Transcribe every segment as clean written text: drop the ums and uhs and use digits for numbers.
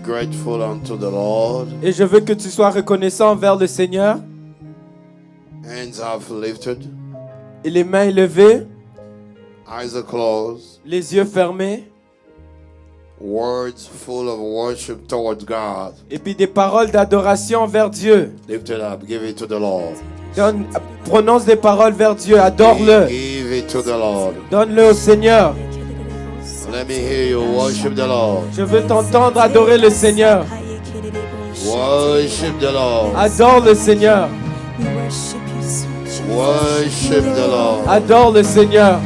grateful unto the Lord. Et je veux que tu sois reconnaissant envers le Seigneur. Hands are lifted. Et les mains levées. Eyes are closed. Les yeux fermés. Words full of worship towards God. Et puis des paroles d'adoration vers Dieu. Lift it up. Give it to the Lord. Prononce des paroles vers Dieu. Adore-le. Give it to the Lord. Donne-le au Seigneur. Let me hear you worship the Lord. Je veux t'entendre adorer le Seigneur. Worship the Lord. Adore le Seigneur. Worship the Lord. Adore le Seigneur.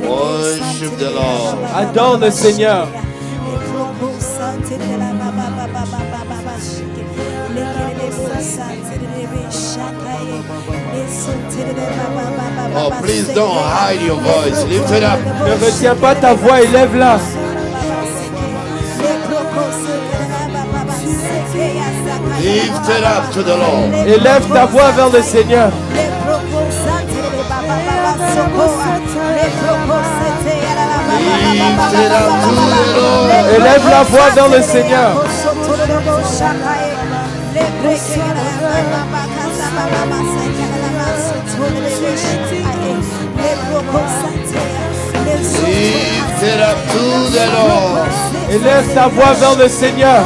Worship the Lord. Adore le Seigneur. Oh, please don't hide your voice. Lift it up. Ne retiens pas ta voix, élève-la. Lift it up to the Lord. Élève ta voix vers le Seigneur. Lift it up to the Lord. Élève la voix vers le Seigneur. Lift it up to the Lord. Élève ta voix vers le Seigneur.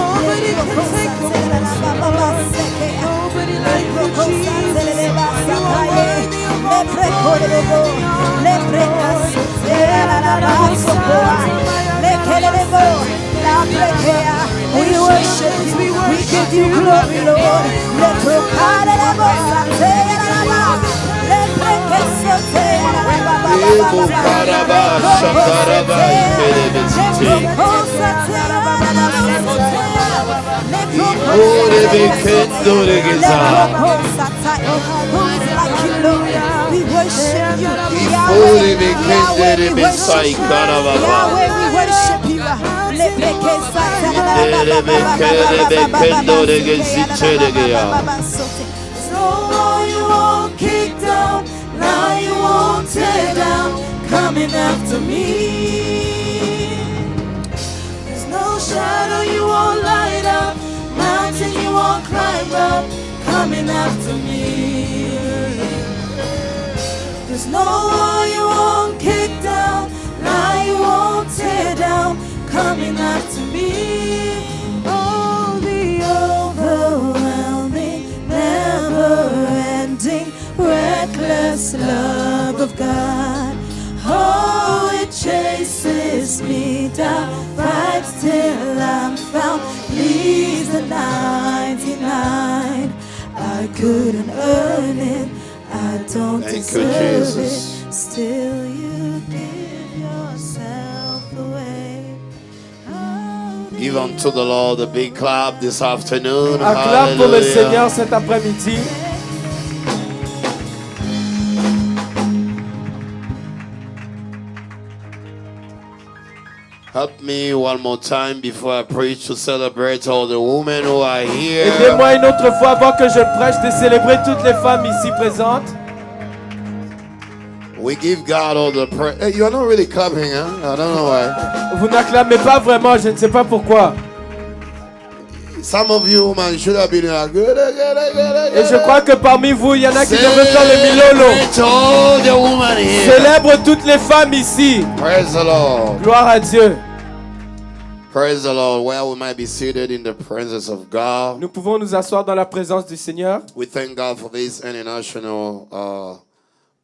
We worship you, we give you glory, Lord. We worship you. Yahweh, we worship you. Yahweh, we worship you. So you won't kick down, now you won't tear down, coming after me. There's no shadow you won't light up, mountain you won't climb up, coming after me. There's no wall you won't kick down, lie you won't tear down, coming after me. Oh, the overwhelming, never-ending, reckless love of God. Oh, it chases me down, fights till I'm found, leaves the 99. I couldn't earn it, I don't deserve it. Still you give yourself away. Oh, Give unto the Lord a big clap this afternoon. Acclame pour le Seigneur cet après-midi. Help me one more time before I preach to celebrate all the women who are here. Aidez-moi une autre fois avant que je prêche de célébrer toutes les femmes ici présentes. We give God all the praise. Hey, you are not really clapping, huh? I don't know why. Vous n'acclamez pas vraiment, je ne sais pas pourquoi. Some of you, man, should have been like, Et je crois que parmi vous, il y en a qui devraient faire le milolo. all the women here. Célèbre toutes les femmes ici. Praise the Lord. Gloire à Dieu. Praise the Lord. Well, we might be seated in the presence of God. Nous pouvons nous asseoir dans la présence du Seigneur. We thank God for this International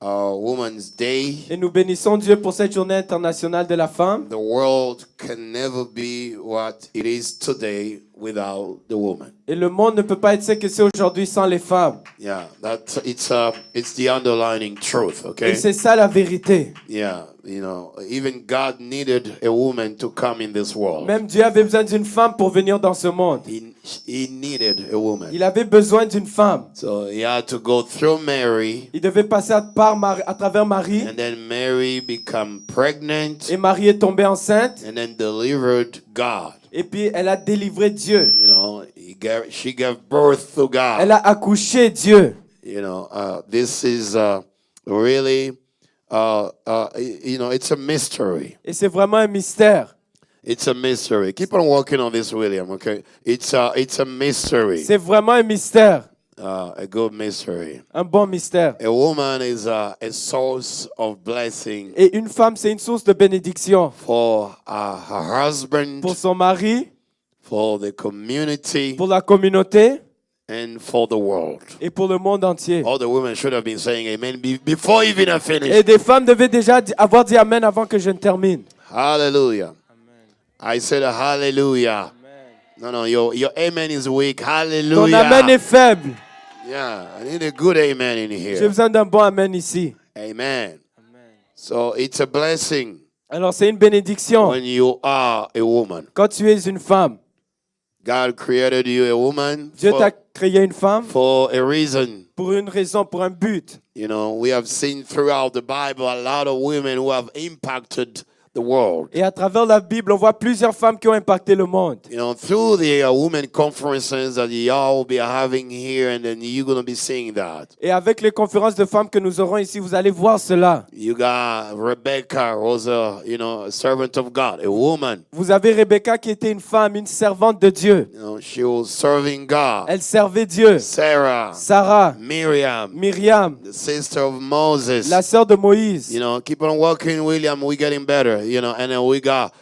Women's Day. Et nous bénissons Dieu pour cette journée internationale de la femme. The world can never be what it is today without the woman. Et le monde ne peut pas être ce que c'est aujourd'hui sans les femmes. Yeah, it's the underlining truth, Et okay? c'est ça la vérité. Yeah, you know, even God needed a woman to come in this world. Même Dieu avait besoin d'une femme pour venir dans ce monde. He needed a woman. Il avait besoin d'une femme. So he had to go through Mary, Il devait passer à travers Marie. and then Mary become pregnant, Et Marie est tombée enceinte. and then delivered God. Et puis elle a délivré Dieu. You know, she gave birth to God. Elle a accouché Dieu. You know, this is really it's a mystery. Et c'est vraiment un mystère. It's a mystery. Keep on working on this, William. Okay, it's a mystery. C'est vraiment un mystère. A good mystery. Un bon mystère. A woman is a source of blessing Et une femme, c'est une source de bénédiction for her husband, pour son mari, for the community, pour la communauté and for the world. et pour le monde entier. All the women should have been saying amen before even I finish. Et des femmes devaient déjà avoir dit Amen avant que je ne termine. Hallelujah. I said hallelujah. No, your amen is weak. Ton Hallelujah. Amen est faible. Yeah, I need a good amen in J'ai here. besoin d'un bon Amen ici. Amen. So it's a blessing Alors c'est une bénédiction when you are a woman. quand tu es une femme. God created you a woman Dieu t'a créé une femme for a reason. pour une raison, pour un but. You know, we have seen throughout the Bible a lot of women who have impacted the world. Et à travers la Bible, on voit plusieurs femmes qui ont impacté le monde. You know, through the women conferences that y'all will be having here, and then you're going to be seeing that. Et avec les conférences de femmes que nous aurons ici, vous allez voir cela. You got Rebecca, was a servant of God, a woman. Vous avez Rebecca qui était une femme, une servante de Dieu. You know, she was serving God. Elle servait Dieu. Sarah, Sarah, Miriam, Myriam, the sister of Moses. la sœur de Moïse. You know, keep on working, William. We're getting better. You know, and then we got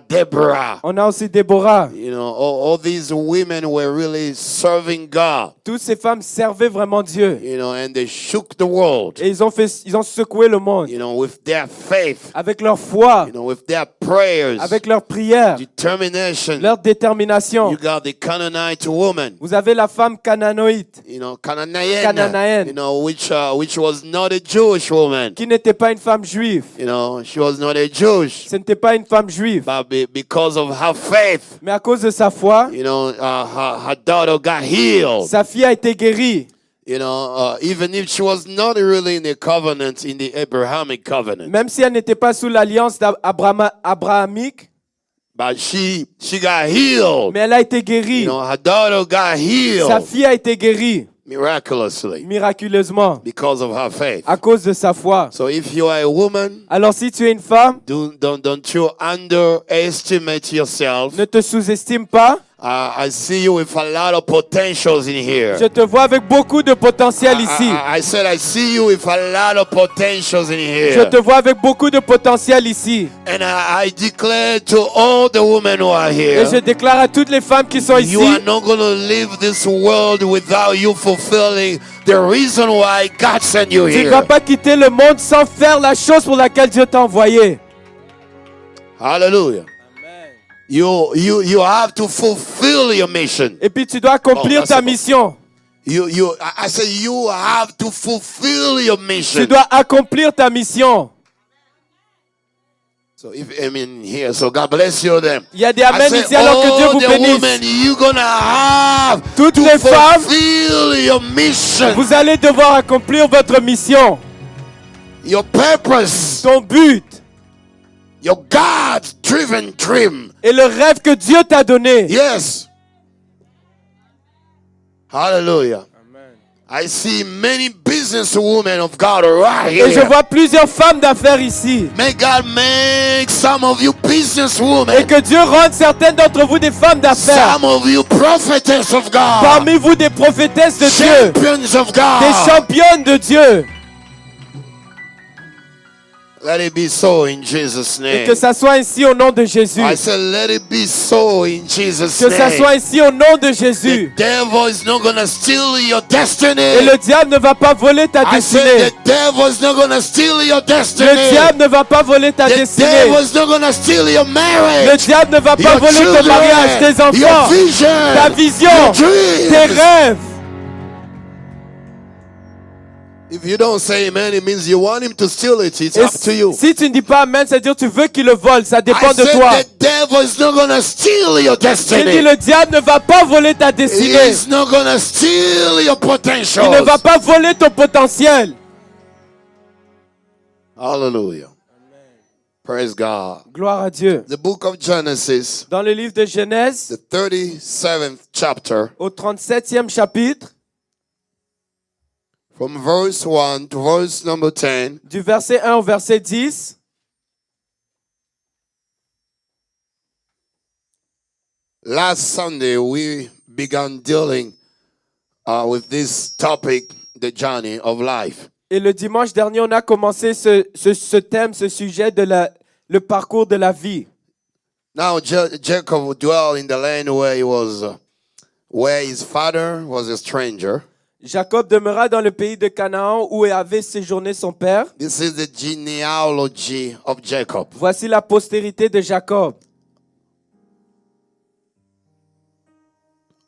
Deborah. On a aussi Déborah. You know, all these women were really serving God. Toutes ces femmes servaient vraiment Dieu. You know, and they shook the world. Et ils ont secoué le monde. You know, with their faith. Avec leur foi, You know, with their prayers. avec leur prière, Determination. leur détermination. You got the Canaanite woman. Vous avez la femme canaanoïte, You know, Canaanite. Canaanaïenne. You know, which was not a Jewish woman. qui n'était pas une femme juive. You know, she was not a Jewish. Ce n'était pas une femme juive. But because of her faith, Mais à cause de sa foi, you know, her daughter got healed. sa fille a été guérie. You know, even if she was not really in the covenant, in the Abrahamic covenant, Même si elle n'était pas sous l'alliance abrahamique, but she got healed. mais elle a été guérie. You know, her daughter got Sa healed fille a été guérie miraculously miraculeusement because of her faith. à cause de sa foi. So if you are a woman, Alors si tu es une femme, don't you underestimate yourself. ne te sous-estime pas. I see you with a lot of potentials in here. Je te vois avec beaucoup de potentiel ici. I said I see you with a lot of potentials in here. Je te vois avec beaucoup de potentiel ici. And I declare to all the women who are here, Et je déclare à toutes les femmes qui sont ici, you are not going to leave this world without you fulfilling the reason why God sent you tu ne here. vas pas quitter le monde sans faire la chose pour laquelle Dieu t'a envoyé. Hallelujah. You have to fulfill your mission. Et puis tu dois accomplir that's ta about- mission. I say you have to fulfill your mission. Tu dois accomplir ta mission. So if amen here, so God bless you them. Il y a des I amens say, ici alors que Dieu vous the bénisse. women, you're gonna have Toutes to les femmes, fulfill your mission, vous allez devoir accomplir votre mission, your purpose, ton but your God-driven dream. et le rêve que Dieu t'a donné. Yes. Hallelujah. I see many businesswomen of God right Et je here. vois plusieurs femmes d'affaires ici. May God make some of you Et businesswomen, que Dieu rende certaines d'entre vous des femmes d'affaires. some of you prophetess of God, Parmi vous des prophétesses de Dieu, champions of des God. championnes de Dieu. Let it be so in Jesus' Et name. que ça soit ainsi au nom de Jésus. I said, let it be so in Jesus' Que ça name. soit ainsi au nom de The Jésus. devil is not going to steal your destiny. Et le diable ne va pas voler ta I said, destinée. the devil is not going to steal your destiny. Le diable ne va pas voler ta The destinée. devil is not going to steal your Le marriage. diable ne va pas Your voler ton mariage, tes children, your enfants, vision, ta vision, your dreams. tes rêves. If you don't say amen, it means you want him to steal it. It's Et up to you. si tu ne dis pas amen, c'est-à-dire tu veux qu'il le vole. Ça dépend I de said toi. the devil is not going to steal your J'ai dit destiny. le diable ne va pas voler ta destinée. He's not going to steal your potential. Il ne va pas voler ton potentiel. Hallelujah. Praise God. Gloire à Dieu. The book of Genesis, Dans le livre de Genèse, the 37th chapter, au 37e chapitre, from verse 1 to verse number 10. Du verset 1 au verset 10. Last Sunday, we began dealing with this topic, the journey of life. Et le dimanche dernier, on a commencé ce thème, ce sujet de le parcours de la vie. Now, Jacob dwelled in the land where his father was a stranger. Jacob demeura dans le pays de Canaan où avait séjourné son père. This is the genealogy of Jacob. Voici la postérité de Jacob.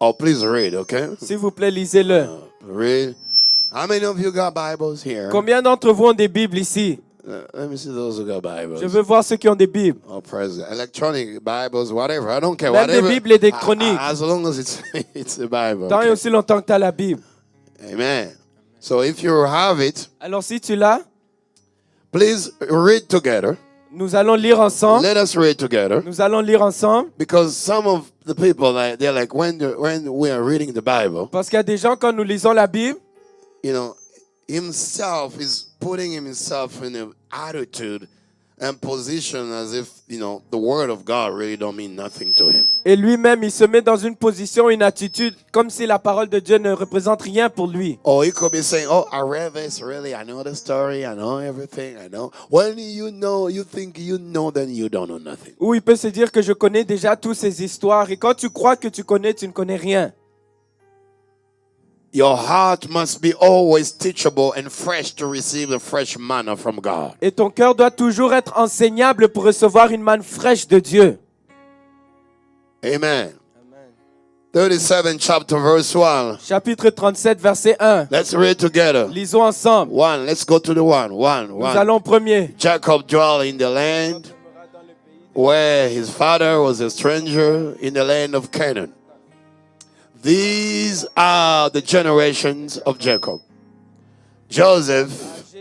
Oh, please read, okay? S'il vous plaît, lisez-le. Read. How many of you got Bibles here? Combien d'entre vous ont des Bibles ici? Let me see those who got Bibles. Je veux voir ceux qui ont des Bibles. Oh, praise God. Electronic Bibles, whatever. I don't care. Même des Whatever. Bibles électroniques. As long as it's a Bible. Tant et Okay. aussi longtemps que tu as la Bible. Amen. So if you have it, Alors si tu l'as, please read together. nous allons lire ensemble. Let us read together. Nous allons lire ensemble. Because some of the people, they're like, when we are reading the Bible, Parce qu'il y a des gens, quand nous lisons la Bible, you know, himself is putting himself in an attitude and position as if, you know, the word of God really don't mean nothing to him. et lui-même, il se met dans une position, une attitude, comme si la parole de Dieu ne représente rien pour lui. Or he could be saying, oh, I read this, really, I know the story, I know everything, I know. When you think you know, then you don't know nothing. Ou il peut se dire que je connais déjà toutes ces histoires. Et quand tu crois que tu connais, tu ne connais rien. Your heart must be always teachable and fresh to receive the fresh manna from God. Et ton cœur doit toujours être enseignable pour recevoir une manne fraîche de Dieu. Amen. 37 chapter verse 1. Chapitre 37, verset 1. Let's read together. Lisons ensemble. One, let's go to the one. Nous allons au premier. Jacob dwelt in the land where his father was a stranger in the land of Canaan. These are the generations of Jacob. Joseph,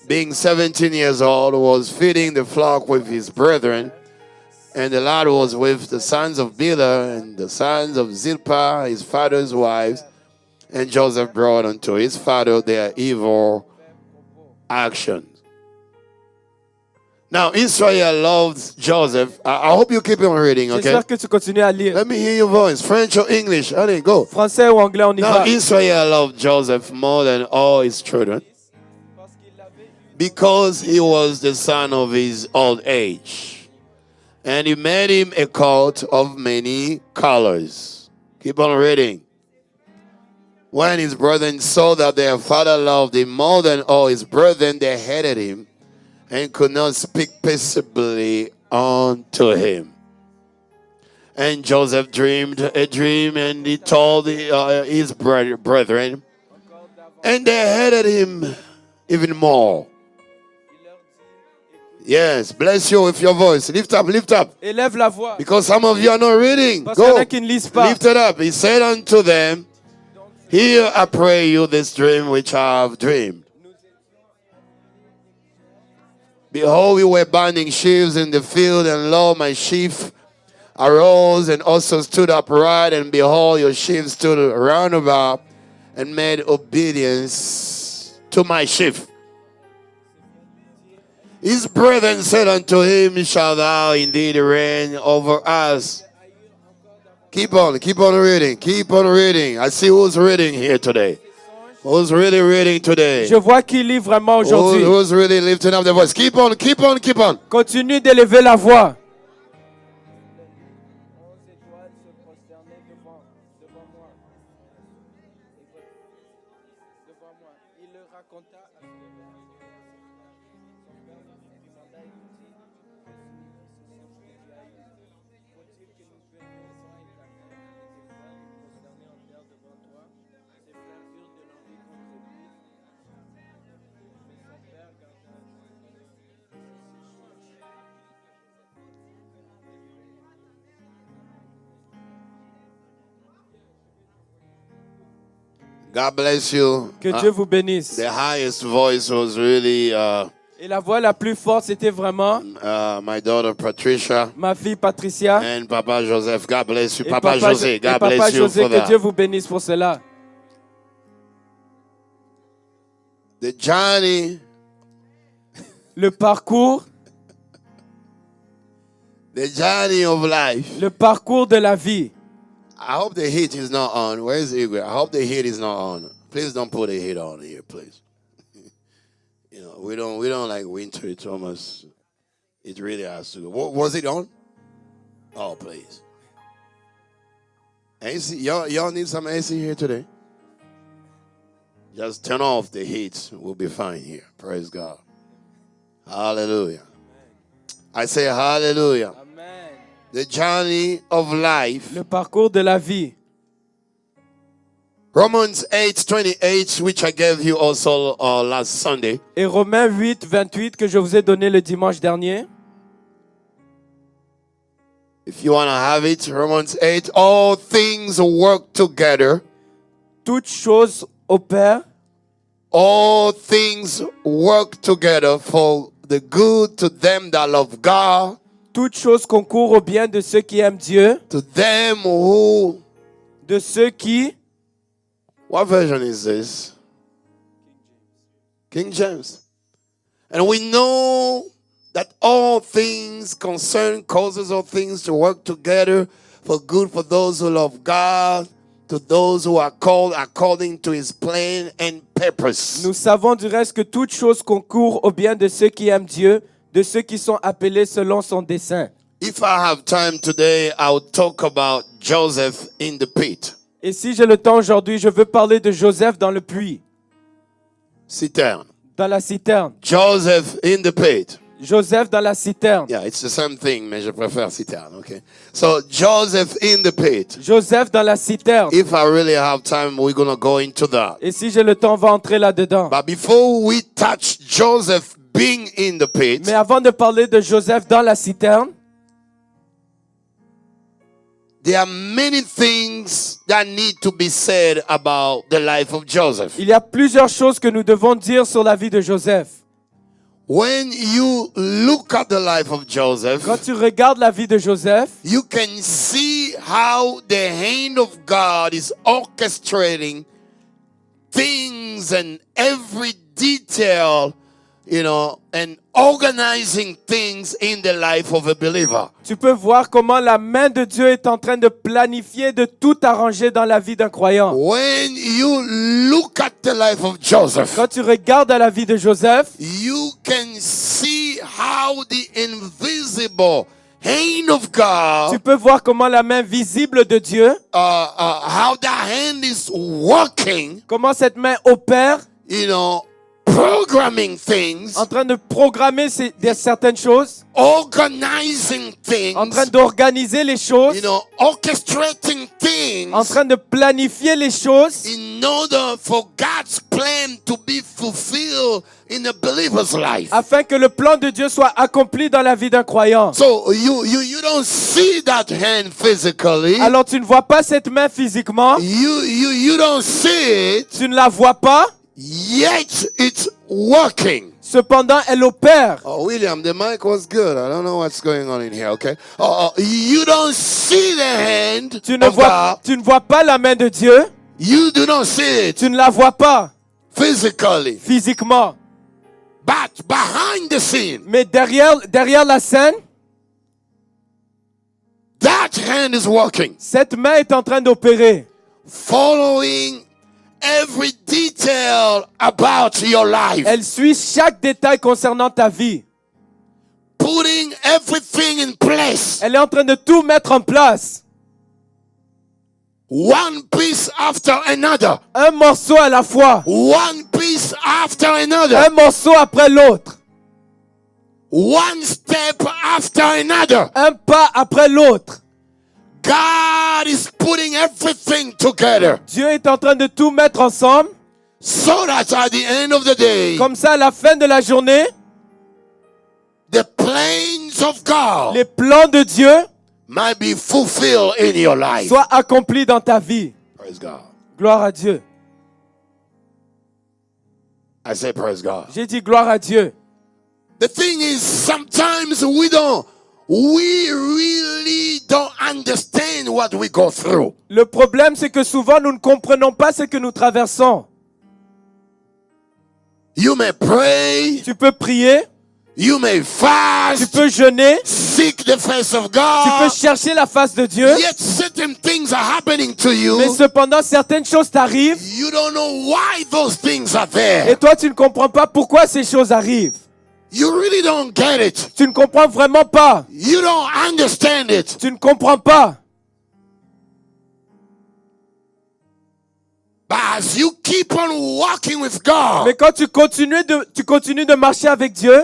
being 17 years old, was feeding the flock with his brethren, and the lad was with the sons of Bilhah and the sons of Zilpah, his father's wives, and Joseph brought unto his father their evil actions. Now, Israel loved Joseph. I hope you keep on reading, okay? J'espère que tu continues à lire. Let me hear your voice. French or English? Allez, go. Français ou anglais, on y Now, va. Israel loved Joseph more than all his children because he was the son of his old age. And he made him a coat of many colors. Keep on reading. When his brethren saw that their father loved him more than all his brethren, they hated him and could not speak peaceably unto him. And Joseph dreamed a dream, and he told his brethren, and they hated him even more. Yes, bless you with your voice. Lift up, lift up. Élève la voix. Because some of you are not reading. Parce qu'il y en Go. a qui ne lisent pas. Lift it up. He said unto them, hear, I pray you, this dream which I have dreamed. Behold, we were binding sheaves in the field, and lo, my sheaf arose and also stood upright, and behold, your sheaf stood round about and made obedience to my sheaf. His brethren said unto him, shall thou indeed reign over us? Keep on reading, keep on reading. I see who's reading here today. Who's really reading today? Je vois qui lit vraiment aujourd'hui. Who's really lifting up the voice? Keep on, keep on, keep on. Continue d'élever la voix. God bless you. Que Dieu vous bénisse. The highest voice was really Et la voix la plus forte, c'était vraiment my daughter Patricia ma fille Patricia and Papa Joseph. God bless you. et Papa José, et God Papa bless you José. for Que Dieu that. vous bénisse pour cela. The journey, le parcours of life. le parcours de la vie. I hope the heat is not on. Where's Igwe? I hope the heat is not on. Please don't put the heat on here, please. You know, we don't like winter. It's almost, it really has to go. Was it on? Oh, please. AC, y'all need some AC here today? Just turn off the heat. We'll be fine here. Praise God. Hallelujah. I say hallelujah. Amen. The journey of life. Le parcours de la vie. Romans 8:28, which I gave you also last Sunday. Et Romains 8, 28 que je vous ai donné le dimanche dernier. If you want to have it, Romans 8, all things work together. Toutes choses opèrent. All things work together for the good to them that love God, Toutes choses concourent au bien de ceux qui aiment Dieu, to them who... de ceux qui... What version is this? King James. And we know that all things concern causes all things to work together for good for those who love God, to those who are called according to his plan and purpose. Nous savons du reste que toutes choses concourent au bien de ceux qui aiment Dieu, de ceux qui sont appelés selon son dessein. If I have time today, I'll talk about Joseph in the pit. Et si j'ai le temps aujourd'hui, je veux parler de Joseph dans le puits, Citerne. dans la citerne. Joseph in the pit. Joseph dans la citerne. Yeah, it's the same thing, mais je préfère citerne, okay? So, Joseph in the pit. Joseph dans la citerne. If I really have time, we're going to go into that. Et si j'ai le temps, on va entrer là-dedans. But before we touch Joseph being in the pit, Mais avant de parler de Joseph dans la citerne, there are many things that need to be said about the life of Joseph. il y a plusieurs choses que nous devons dire sur la vie de Joseph. When you look at the life of Joseph, Quand tu regardes la vie de Joseph, you can see how the hand of God is orchestrating things and every detail, you know, and organizing things in the life of a believer. tu peux voir comment la main de Dieu est en train de planifier, de tout arranger dans la vie d'un croyant. When you look at the life of Joseph, Quand tu regardes à la vie de Joseph, you can see how the invisible hand of God, tu peux voir comment la main visible de Dieu, how that hand is working, comment cette main opère, you know, programming things, en train de programmer certaines choses, organizing things, en train d'organiser les choses, you know, orchestrating things en train de planifier les choses in order for God's plan to be fulfilled in a believer's life. afin que le plan de Dieu soit accompli dans la vie d'un croyant. So you don't see that hand physically. Alors tu ne vois pas cette main physiquement, You don't see it, tu ne la vois pas, yet it's working. cependant elle opère. Oh, William, the mic was good. I don't know what's going on in here, okay? You don't see the hand Tu ne of God. tu ne vois pas la main de Dieu, You do not see it tu ne la vois pas physically. physiquement. But behind the scene, Mais derrière la scène, that hand is working, cette main est en train d'opérer, following every detail about your life, elle suit chaque détail concernant ta vie. putting everything in place, Elle est en train de tout mettre en place, one piece after another, un morceau à la fois, one piece after another, un morceau après l'autre, one step after another. un pas après l'autre. God is putting everything together Dieu est en train de tout mettre ensemble, so that at the end of the day, comme ça à la fin de la journée, the plans of God les plans de Dieu might be fulfilled in your life. soient accomplis dans ta vie. Praise God. Gloire à Dieu. I say praise God. J'ai dit gloire à Dieu. The thing is, sometimes we really don't understand what we go through. Le problème, c'est que souvent, nous ne comprenons pas ce que nous traversons. You may pray. Tu peux prier. You may Tu fast. peux jeûner. Seek the face of Tu peux God. chercher la face de Dieu. Yet certain things are happening to you. Mais cependant, certaines choses t'arrivent. You don't know why those things are there. Et toi, tu ne comprends pas pourquoi ces choses arrivent. You really don't get it. Tu ne comprends vraiment pas. You don't understand it. Tu ne comprends pas. But as you keep on walking with God, Mais quand tu continues de marcher avec Dieu,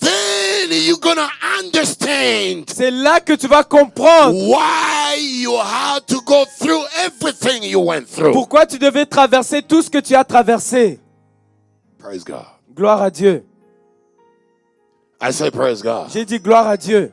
then you're gonna understand c'est là que tu vas comprendre why you had to go through everything you went through. pourquoi tu devais traverser tout ce que tu as traversé. Praise God. Gloire à Dieu. I say praise God. J'ai dit gloire à Dieu.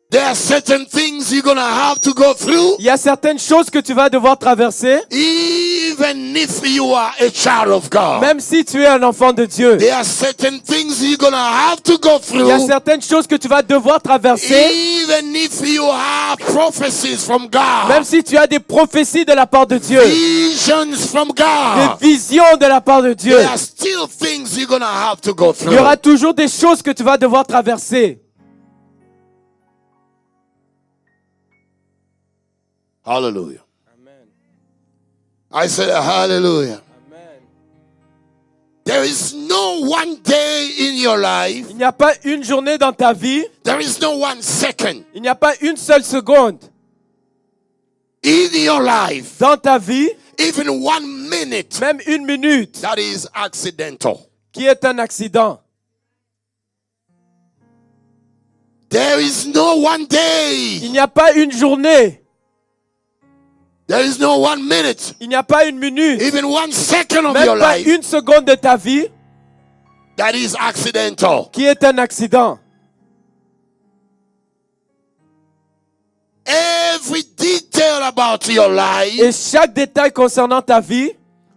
There are certain things you're gonna have to go through, Il y a certaines choses que tu vas devoir traverser, even if you are a child of God. même si tu es un enfant de Dieu. There are certain things you're gonna have to go Il y a through, certaines choses que tu vas devoir traverser, even if you have prophecies from God, même si tu as des prophéties de la part de Dieu, visions from God. des visions de la part de Dieu. There are still things you're gonna have to go Il y aura through. toujours des choses que tu vas devoir traverser. Hallelujah. Amen. I said hallelujah. Amen. There is no one day in your life, Il n'y a pas une journée dans ta vie, there is no one second il n'y a pas une seule seconde in your life, dans ta vie, even 1 minute, même une minute, that is accidental. qui est un accident. There is no one Il day, n'y a pas une journée, there is no 1 minute, il n'y a pas une minute, even 1 second of your même pas life, une seconde de ta vie that is accidental. qui est un accident. Every detail about your life, Et chaque détail concernant ta vie,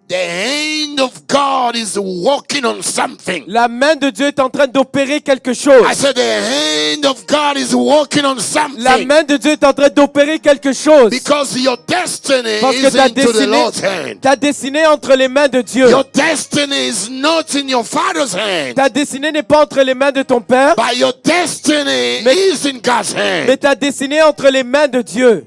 the hand of God is working on something. la main de Dieu est en train d'opérer quelque chose. I said the hand of God is working on La something. main de Dieu est en train d'opérer quelque chose. Because your destiny Parce que is into the Lord's hand. ta destinée entre les mains de Dieu. Your destiny is not in your father's hand. Ta destinée n'est pas entre les mains de ton père, But your destiny Mais- is in God's mais hand. ta destinée est entre les mains de Dieu.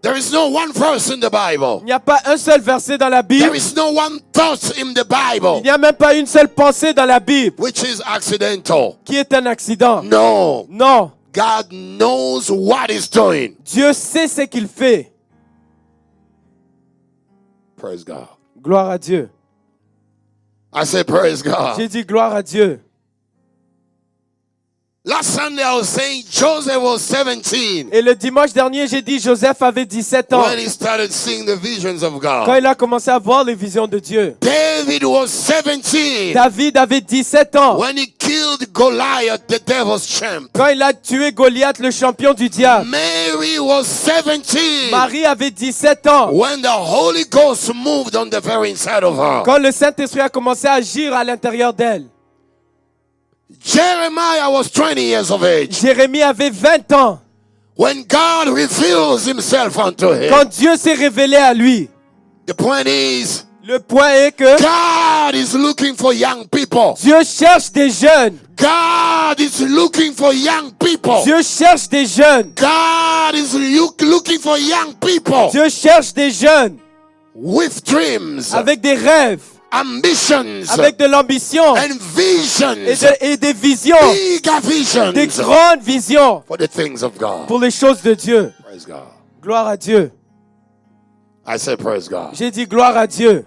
There is no one verse in the Bible. Il n'y a pas un seul verset dans la There Bible. is no one thought in the Il Bible n'y a même pas une seule pensée dans la Bible which is accidental. qui est un accident. No. Non, God knows what he's doing. Dieu sait ce qu'il fait. Praise God. Gloire à Dieu. I say praise God. J'ai dit gloire à Dieu. Last Sunday I was saying Joseph was 17 Et le dimanche dernier, j'ai dit Joseph avait 17 ans. when he started seeing the visions of Quand God. il a commencé à voir les visions de Dieu. David was 17 David avait 17 ans. when he killed Goliath, the devil's champ. Quand il a tué Goliath, le champion du diable. Mary was 17 Marie avait 17 ans. when the Holy Ghost moved on the very inside of her. Quand le Saint-Esprit a commencé à agir à l'intérieur d'elle. Jeremiah was 20 years of age Jérémie avait 20 ans. when God reveals himself unto him. Quand Dieu s'est révélé à lui. The point is, Le point est que God is looking for young people. Dieu cherche des jeunes. God is looking for young people. Dieu cherche des jeunes. God is looking for young people Dieu cherche des jeunes with dreams, avec des rêves, ambitions, avec de l'ambition and visions, et des visions, big visions des grandes visions for the things of God. pour les choses de Dieu. Praise God. Gloire à Dieu. I say praise God. J'ai dit gloire à Dieu.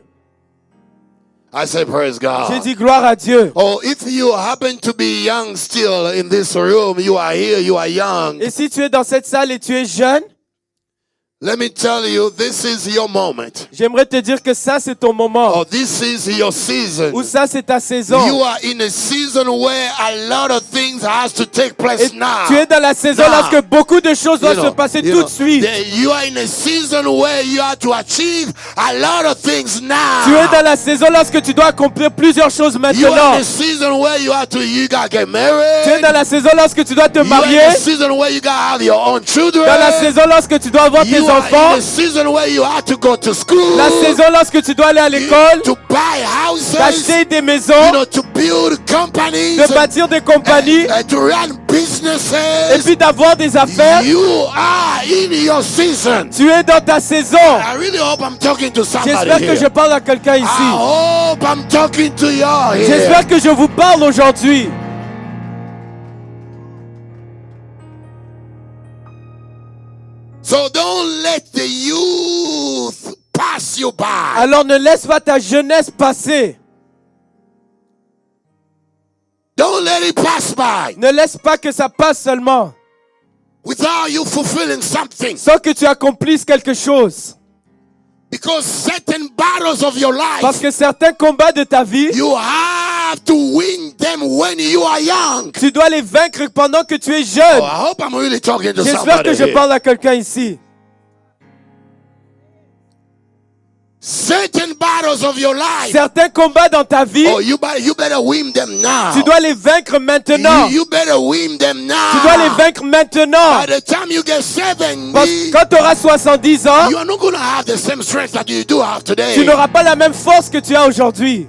I say praise J'ai God. dit gloire à Dieu. Oh, if you happen to be young still in this room, you are here, you are young. Et si tu es dans cette salle et tu es jeune, Let me tell you, this is your moment. j'aimerais te dire que ça, c'est ton moment. Oh, this is your season. Ou ça, c'est ta saison. You are in a season where a lot of things has to take place Et now. tu es dans la saison Now. lorsque beaucoup de choses doivent se passer you tout know, de suite. you are in a season where you have to achieve a lot of things now. Tu es dans la saison lorsque tu dois accomplir plusieurs choses You maintenant. are in a season where you have to gotta get married. Tu es dans la saison lorsque tu dois te You are marier. in a season where you gotta have your own children. Dans la saison lorsque tu dois avoir tes You you are enfants. in a season where you have to go to school, La saison lorsque tu dois aller à l'école, to buy houses, d'acheter des you maisons, know, to build companies, de bâtir des compagnies and to run et businesses. puis d'avoir des affaires. You are in your season. Tu es dans ta saison. I really hope I'm talking to somebody J'espère que here. je parle à quelqu'un I ici. hope I'm talking to you here. J'espère que je vous parle aujourd'hui. So don't let the youth pass you by. Alors ne laisse pas ta jeunesse passer. Don't let it pass by Ne laisse pas que ça passe seulement, without you fulfilling something. sans que tu accomplisses quelque chose. Because certain battles of your Parce life, que certains combats de ta vie, you have to win them when you are young. tu dois les vaincre pendant que tu es Oh, jeune. I hope I'm really talking to J'espère somebody que je here. parle à quelqu'un ici. Certain battles of your life, Certains combats dans ta vie, oh, you better win them now. tu dois les vaincre maintenant. You better win them now. Tu dois les vaincre maintenant. By the time you get 70, Parce que quand tu auras 70 ans, you are not going to have the same strength that you do have today. tu n'auras pas la même force que tu as aujourd'hui.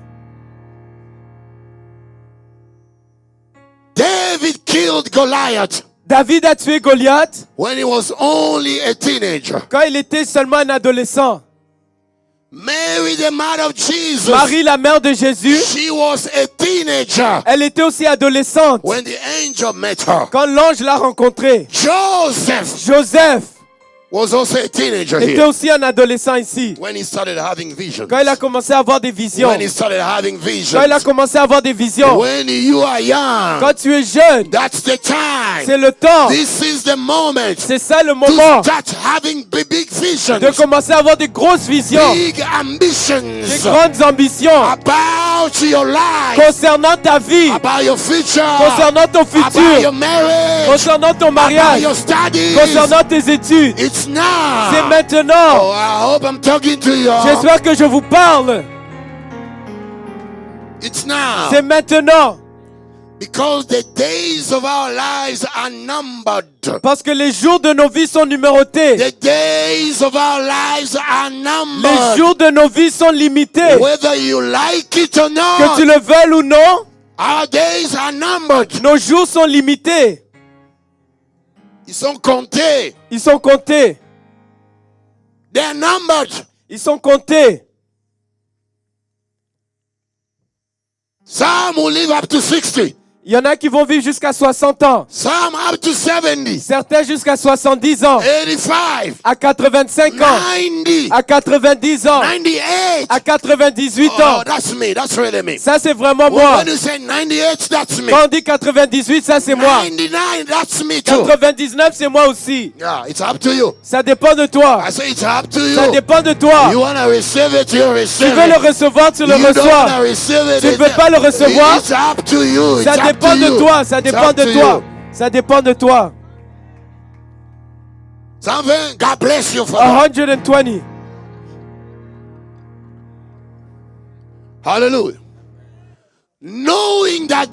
David killed Goliath David a tué Goliath when he was only a teenager. quand il était seulement un adolescent. Mary, the mother of Jesus, Marie, la mère de Jésus, she was a teenager elle était aussi adolescente when the angel met her. quand l'ange l'a rencontrée. Joseph Joseph was also a teenager était here aussi un adolescent ici. when he started having visions. Quand il a commencé à avoir des visions. When he started having Quand il a visions. commencé à avoir des visions. When you are young, Quand tu es jeune, that's the time. c'est le temps. This is the moment C'est ça le to moment start having big visions, de commencer à avoir des grosses visions, big des ambitions grandes ambitions about your life, concernant ta vie, about your future, concernant ton about your futur, marriage, concernant ton about mariage, your studies. concernant tes études. It's now. C'est maintenant. Oh, I hope I'm talking to you. J'espère que je vous parle. It's now. C'est maintenant. Because the days of our lives are numbered. Parce que les jours de nos vies sont numérotés. The days of our lives are Les numbered. jours de nos vies sont limités. Whether you like it or Que tu not, le veuilles ou non, our days are numbered. nos jours sont limités. Ils sont comptés. Ils sont comptés. They are numbered. Ils sont comptés. Some will live up to 60. Il y en a qui vont vivre jusqu'à 60 ans. Some up to 70. Certains jusqu'à 70 ans. 85. À 85 ans. 90. À 90 ans. 98. À 98 Oh, ans. that's me. That's really me. Ça, c'est vraiment moi. When you say 98, that's me. Quand on dit 98, ça, c'est moi. 99, that's me too. 99, c'est moi aussi. Yeah, it's up to you. Ça dépend de toi. I say it's up to Ça you. dépend de toi. You want to receive it, you Tu receive veux le it. recevoir, tu le You don't want to reçois. receive it. Tu ne veux pas le recevoir. It's up to you. Ça It's up dépend to de you. toi. Ça It's dépend up de to toi. you. Ça dépend de toi. Something, God bless you for that. 120. Hallelujah. Knowing that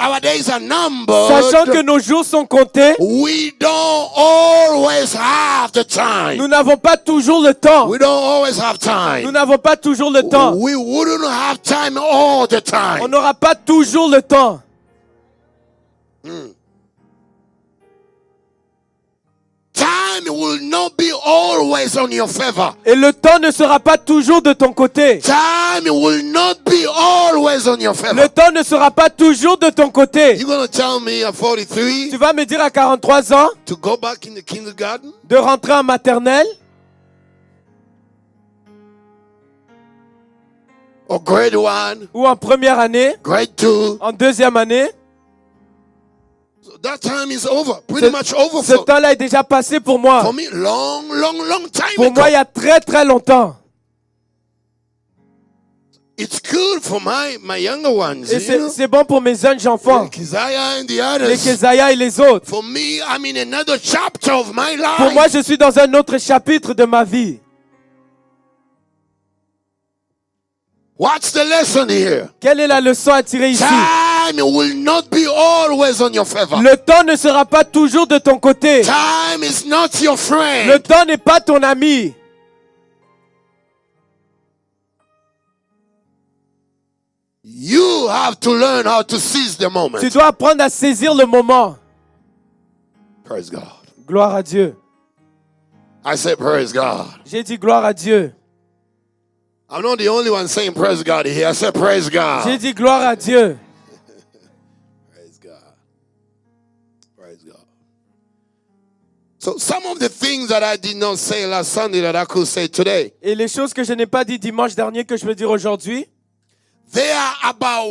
our days are numbered, Sachant que nos jours sont comptés, we don't always have the time. nous n'avons pas toujours le temps. We don't always have Nous time. n'avons pas toujours le temps. We wouldn't have time all the On time. n'aura pas toujours le temps. Time will not be always on your favor. Et le temps ne sera pas toujours de ton côté. Time will not be always on your Le favor. temps ne sera pas toujours de ton côté. You're going to tell me at 43 Tu vas me dire à 43 ans to go back in the kindergarten? de rentrer en maternelle Or grade 1, ou en première année, grade 2? en deuxième année. So that time is over. Pretty much over Ce temps-là est déjà passé pour moi. for me. Long time Pour moi, il y ago. a très très longtemps. It's good for my younger ones. Et You know? c'est bon pour mes jeunes enfants, Keziah and the les others. Keziah et les autres. For me, I'm in another chapter of my Pour moi, life. je suis dans un autre chapitre de ma vie. What's the lesson here? Quelle est la leçon à tirer ici? Time Time will not be always on your favor. Le temps ne sera pas toujours de ton côté. Time is not your Le friend. temps n'est pas ton ami. You have to learn how to seize the moment. Tu dois apprendre à saisir le moment. Praise God. Gloire à Dieu. I said, praise God. J'ai dit gloire à Dieu. I'm not the only one saying praise God here. I said, praise God. J'ai dit gloire à Dieu. Praise God. Praise God. So some of the things that I did not say last Sunday that I could say today, Et les choses que je n'ai pas dit dimanche dernier que je veux dire aujourd'hui, they are about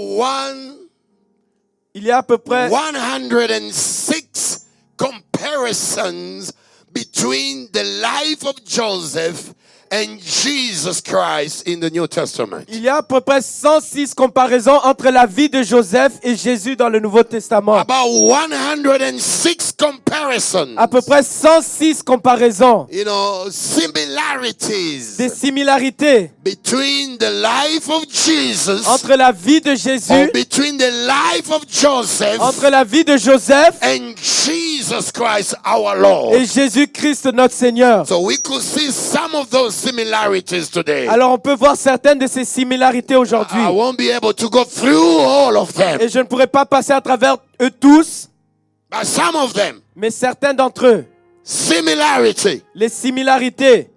il y a à peu près 106 comparisons between the life of Joseph and Jesus Christ in the New Testament. il y a à peu près 106 comparaisons entre la vie de Joseph et Jésus dans le Nouveau Testament. About 106 comparisons. À peu près 106 comparaisons, You know, similarities des similarités between the life of Jesus entre la vie de or Jésus, between the life of Joseph entre la vie de Joseph and Jesus Christ our Lord. et Jésus-Christ notre Seigneur. So we could see some of those similarities today. Alors on peut voir certaines de ces similarités aujourd'hui. I won't be able to go through all of them, Et je ne pourrai pas passer à travers eux tous, but some of them, mais certains d'entre eux. similarity. Les similarités.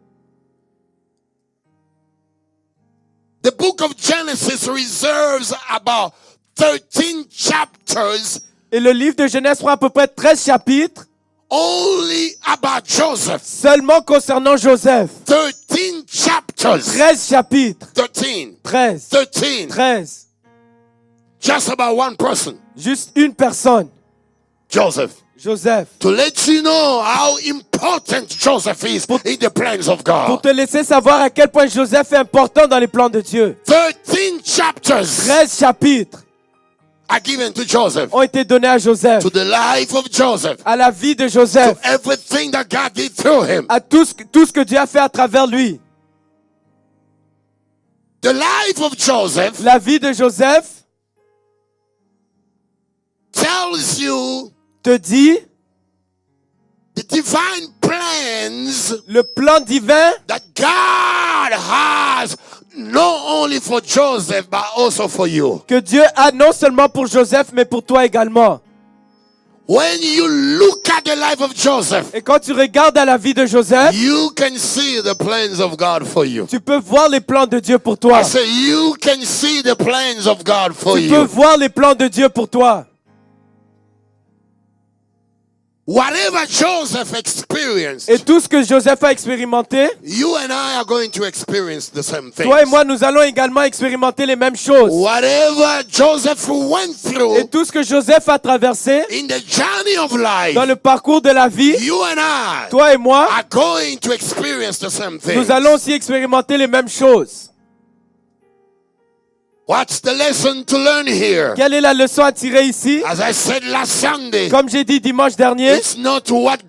The book of Genesis reserves about 13 chapters Et le livre de Genèse prend à peu près 13 chapitres only about Joseph. seulement concernant Joseph. 13 chapters. 13 chapitres. 13. 13. 13. 13. Just about one person. Juste une personne. Joseph. Joseph. To let you know how important Joseph is in the plans of Pour God. te laisser savoir à quel point Joseph est important dans les plans de Dieu. 13 chapters 13 chapitres are given to Joseph. ont été donnés à Joseph. To the life of Joseph. À la vie de To Joseph. everything that God did through him. À tout ce que Dieu a fait à travers lui. The life of Joseph La vie de Joseph tells you te dit the divine plans le plan divin that God has not only for Joseph but also for you. que Dieu a non seulement pour Joseph mais pour toi également. When you look at the life of Joseph, Et quand tu regardes à la vie de Joseph, you can see the plans of God for you. tu peux voir les plans de Dieu pour toi. I say you can see the plans of God for Tu peux you. voir les plans de Dieu pour toi. Whatever Joseph experienced, Et tout ce que Joseph a expérimenté, you and I are going to experience the same thing. toi et moi, nous allons également expérimenter les mêmes choses. Whatever Joseph went Et through tout ce que Joseph a traversé in the journey of life, dans le parcours de la vie, you and I toi et moi, are going to experience the same thing. nous allons aussi expérimenter les mêmes choses. What's the lesson to learn here? Quelle est la leçon à tirer ici? As I said last Sunday, Comme j'ai dit dimanche dernier, it's not what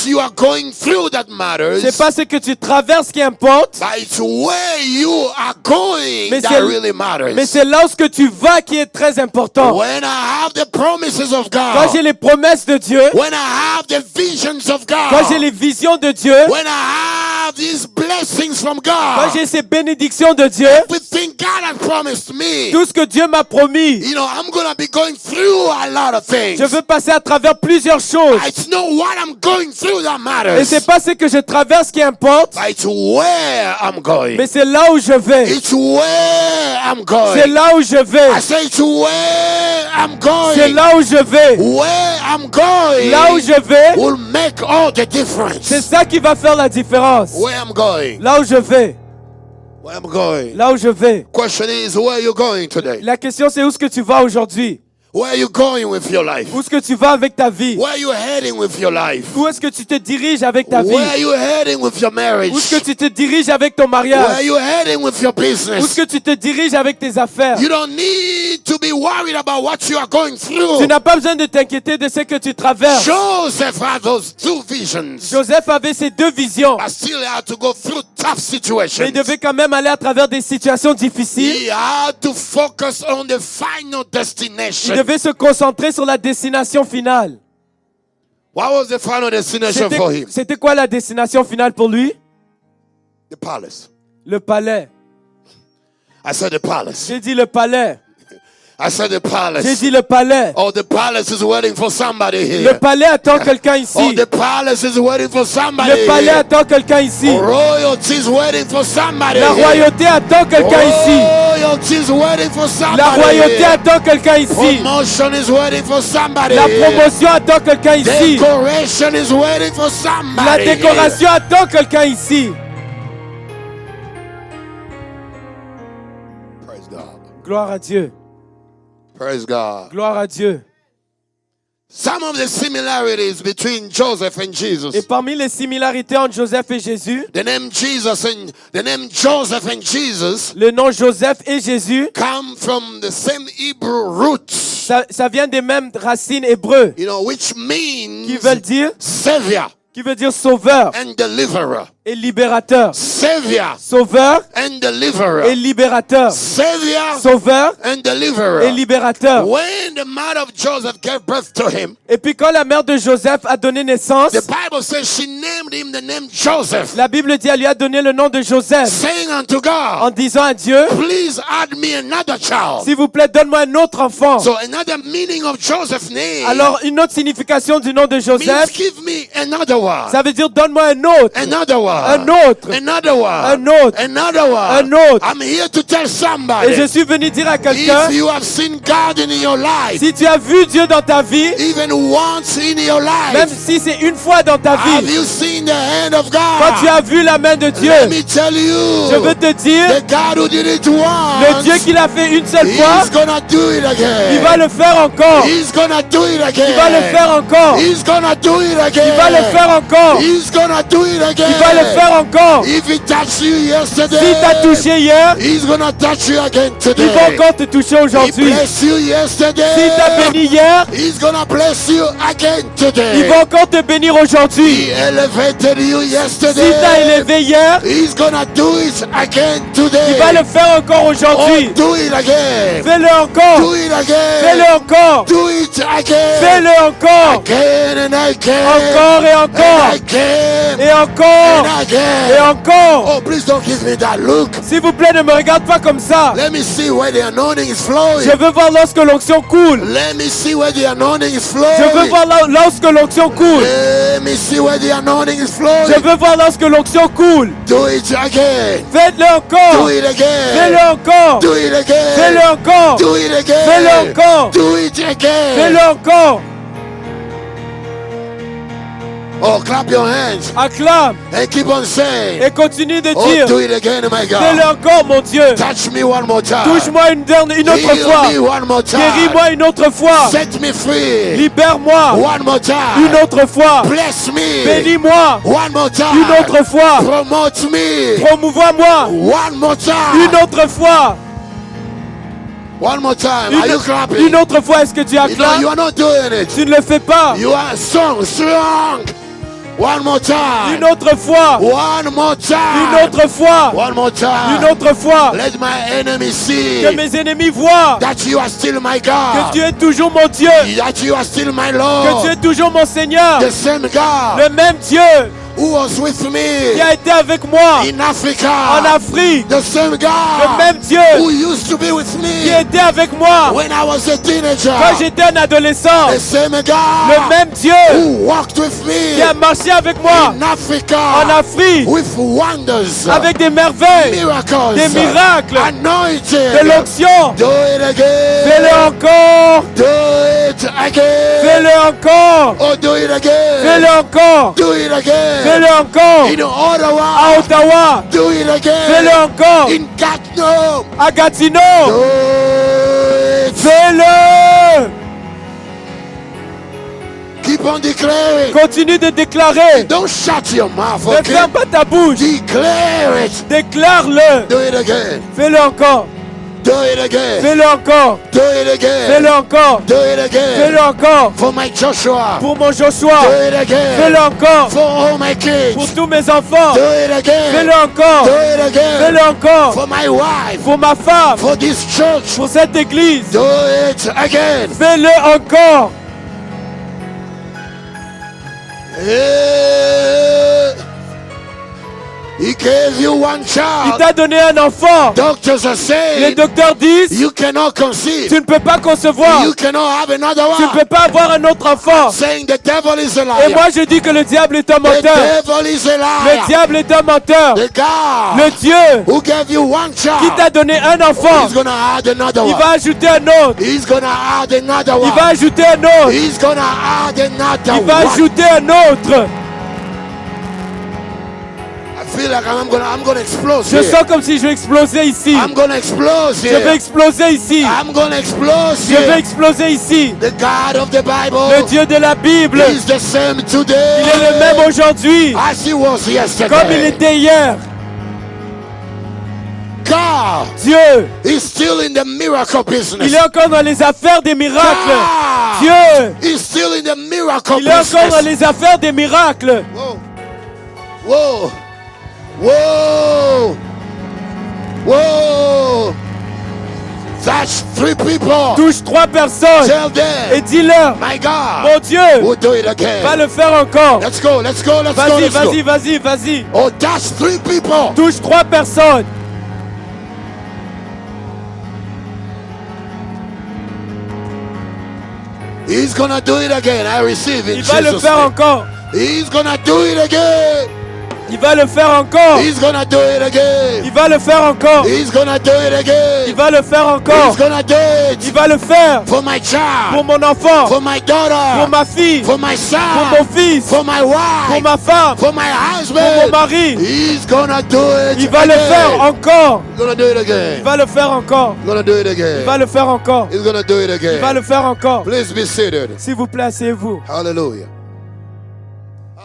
you are going through that matters, c'est pas ce que tu traverses qui importe, but it's where you are going Mais that c'est- really matters. mais c'est là où tu vas qui est très important. When I have the promises of Quand God, j'ai les promesses de Dieu, when I have the visions of quand j'ai God, les visions de Dieu, when I have these blessings from quand God, j'ai ces bénédictions de Dieu, everything God has promised me, tout ce que Dieu m'a promis, you know, I'm going to be going through a lot of things. je veux passer à travers plusieurs choses. It's not what I'm going through that Et matters, c'est pas ce que je traverse qui importe, but it's where I'm going. mais c'est là où je vais. It's where I'm C'est going. là où je vais. I say it's where I'm C'est going. là où je vais. Where I'm going Là où je vais, will make all the difference. c'est ça qui va faire la différence. Where I'm going. Là où je vais. Where I'm going. Là où je vais. Question is, where are you going today? La question c'est où est-ce que tu vas aujourd'hui? Where are you going with your life? Où est-ce que tu vas avec ta vie? Where are you heading with your life? Où est-ce que tu te diriges avec ta vie? Where are you heading with your marriage? Où est-ce que tu te diriges avec ton Where are mariage? you heading with your Où est-ce business? que tu te diriges avec tes affaires? You don't need to be worried about what you are going through. Tu n'as pas besoin de t'inquiéter de ce que tu traverses. Joseph had those two visions, Joseph avait ces deux visions, but still had to go through tough mais situations. il devait quand même aller à travers des situations difficiles. He had to focus on the final Il destination. devait se concentrer sur la destination finale. What was the final destination for him? C'était quoi la destination finale pour lui? The palace. Le palais. I said the palace. J'ai dit le palais. I said the J'ai palace. dit le palais. Oh, the palace is waiting for somebody Le here. palais attend quelqu'un Oh, ici. the palace is waiting for somebody Le palais here. attend quelqu'un ici. Royalty is waiting for somebody La here. royauté attend quelqu'un ici. Royalty is waiting for somebody La royauté here. attend quelqu'un ici. Promotion is waiting for somebody La here. promotion attend quelqu'un ici. Decoration is waiting for somebody La here. décoration attend quelqu'un ici. Praise God. Gloire à Dieu. Praise God. Gloire à Dieu. Some of the similarities between Joseph and Jesus. Et parmi les similarités entre Joseph et Jésus, The name Joseph and Jesus le nom Joseph et Jésus, come from the same Hebrew roots, ça vient des mêmes racines hébreux which means qui veulent dire, savior sauveur and deliverer. et libérateur. Savior Sauveur and et deliverer. libérateur. Savior Sauveur and et deliverer. libérateur. When the mother of Joseph gave birth to him, Et puis quand la mère de Joseph a donné naissance, the Bible says she named him the name Joseph, la Bible dit, elle lui a donné le nom de Joseph saying unto en God, disant à Dieu, please add me another child. s'il vous plaît, donne-moi un autre enfant. So another meaning of Joseph's name Alors, une autre signification du nom de means Joseph, give me another one. ça veut dire donne-moi un autre, Another one. un autre, Another one. un autre, Another one. un autre. I'm here to tell Et somebody. je suis venu dire à quelqu'un, If you have seen God in your life, si tu as vu Dieu dans ta vie, even once in your même life, si c'est une fois dans ta have vie, you seen the hand of quand tu God? as vu la main de Dieu, Let me tell je veux you, te dire, the God who did it le Dieu once, qui l'a fait une seule fois, He's gonna do it il va again. le faire encore. He's gonna do it Il va le again. faire encore. He's gonna do it Il va le again. faire encore. He's gonna do it again. Il va le faire encore. If he touched you Si yesterday, t'as touché hier, He's gonna touch you again il va today. encore te toucher He aujourd'hui. blessed you yesterday. Si t'as béni hier, He's gonna bless you again il today. va encore te bénir He aujourd'hui. elevated you Si t'as yesterday. élevé hier, He's gonna do it again il today. va le faire encore Oh, aujourd'hui. do it again. Fais-le encore. Do it again. Fais-le encore. Do it again. Fais-le encore. Again and again. Encore et And encore. again. Et encore. And Et again. encore. Oh, please don't give me that look. S'il vous plaît, ne me regarde pas comme ça. Let me see where the anointing is flowing. Je veux voir lorsque l'onction coule. Let me see where the anointing is Je veux flowing. voir lorsque l'onction coule. Let me see where the anointing is Je flowing. veux voir lorsque l'onction coule. Do it again. Faites-le Do encore. it again. Fais-le encore. Do it again. Fais-le encore. Do it again. Fais-le encore. Do it again. Fais-le encore. Oh, clap your hands Acclame and keep on saying. et continue de Oh, dire. do it again, my Fais-le God. encore, mon Dieu. Touch me one more time. Touche-moi une autre Heal fois. me one more time. Guéris-moi une autre fois. Set me free. Libère-moi One more time. une autre fois. Bless me. Bénis-moi One more time. une autre fois. Promote me. Promouvois-moi One more time. une autre fois. One more time. Are you clapping? Une autre fois, est-ce que tu You know, you acclames? are not doing it. Tu ne le fais pas. You are strong, strong. One more time. Une autre fois. One more time. Une autre fois. One more time. Une autre fois. Let my enemy see Que mes ennemis voient that you are still my que God. tu es toujours mon Dieu. That you are still my Que tu Lord. es toujours mon Seigneur. The same God Le même Dieu who was with me qui a été avec moi in Africa. en Afrique. The same Le God même Dieu who used to be with qui me était avec moi when I was a teenager. quand j'étais un adolescent. The same Le God même Dieu who walked with qui a me marché avec moi in Africa en Afrique with wonders, avec des merveilles, miracles, des miracles, anointing. de l'onction. Do it again. Fais-le encore. Do it again. Fais-le encore. Oh, do it again. Fais-le encore. Do it again. Fais-le encore. In Ottawa. À Ottawa. Do it again. Fais-le encore. In Gatineau. À Gatineau. Do it. Fais-le. Keep on declaring. Continue de déclarer. Don't shut your mouth, Ne ferme okay? pas ta bouche. Declare it. Déclare-le. Do it again. Fais-le encore. Do it again. Fais-le encore. Do it again. Fais-le encore. Do it again. Fais-le encore. For my Joshua. Pour mon Joshua. Do it again. Fais-le encore. For all my kids. Pour tous mes enfants. Do it again. Fais-le encore. Do it again. Fais-le encore. For my wife. Pour ma femme. For this church. Pour cette église. Do it again. Fais-le encore. Yeah. He gave you one Il child. t'a donné un enfant. Doctors are Les saying docteurs disent, you cannot conceive. tu ne peux pas concevoir. You cannot have another Tu ne one. peux pas avoir un autre enfant. Saying the devil is a Et liar. moi je dis que le diable est un The menteur. devil is a Le liar. diable est un menteur. The God Le Dieu who gave you one qui child, t'a donné un enfant, he's gonna add another il one. va ajouter un autre. He's gonna add another Il one. va ajouter un autre. He's gonna add another Il va one. ajouter un autre. I feel like I'm gonna explode Je here. sens comme si je vais exploser ici. I'm gonna explode Je vais here. exploser ici. I'm gonna explode Je vais here. exploser ici. The God of the Le Bible Dieu de la Bible, is the same today il est le même aujourd'hui as he was yesterday. comme il était hier. God Dieu, is still in the miracle il business. est encore dans les affaires des miracles. God Dieu, is still in the miracle il est encore dans business. les affaires des miracles. Whoa. Whoa. Whoa. Whoa. Touch 3 people. Touche 3 personnes Tell them, et dis-leur, my God mon Dieu will do it again. va le faire encore. Let's go, let's go, let's go, Vas-y, let's vas-y, go. vas-y, vas-y. Oh, touch 3 people. Touche 3 personnes. He's gonna do it again. I receive it. Il va le faire encore. He's gonna do it again. Il va le faire encore. He's gonna do it again. Il va le faire encore. He's gonna do it Il again. va le faire encore. He's gonna do Il it va le faire for my pour child, mon enfant, for my pour daughter, ma fille, for my pour mon son, fils, for my pour wife, ma femme, for my pour mon husband. mari. He's gonna do it Il va le faire again. encore. He's gonna do it Il again. va le faire encore. He's gonna do it Il again. va le faire encore. He's gonna do it Il va le again. faire encore. Please be seated. S'il vous plaît, asseyez-vous. Hallelujah.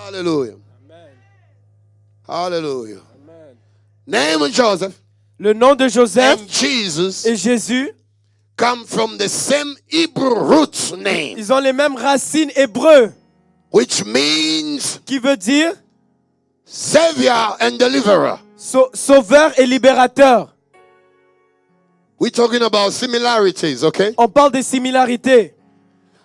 Hallelujah. Hallelujah. Name of Joseph Le nom de Joseph and Jesus et Jésus, come from the same Hebrew root name, ils ont les mêmes racines hébreux, which means qui veut dire Savior and Deliverer. sauveur et libérateur. We're talking about similarities, okay? On parle des similarités.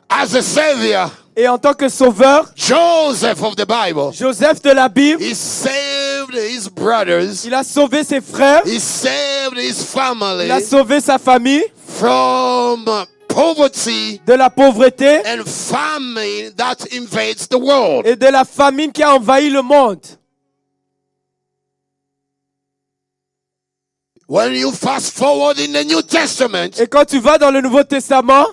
As a Savior, Et en tant que sauveur, Joseph of the Bible, Joseph de la Bible, he saved his brothers, il a sauvé ses frères, he saved his family il a sauvé sa famille from poverty de la pauvreté and famine that invades the world. et de la famine qui a envahi le monde. When you fast forward in the New Testament, Et quand tu vas dans le Nouveau Testament,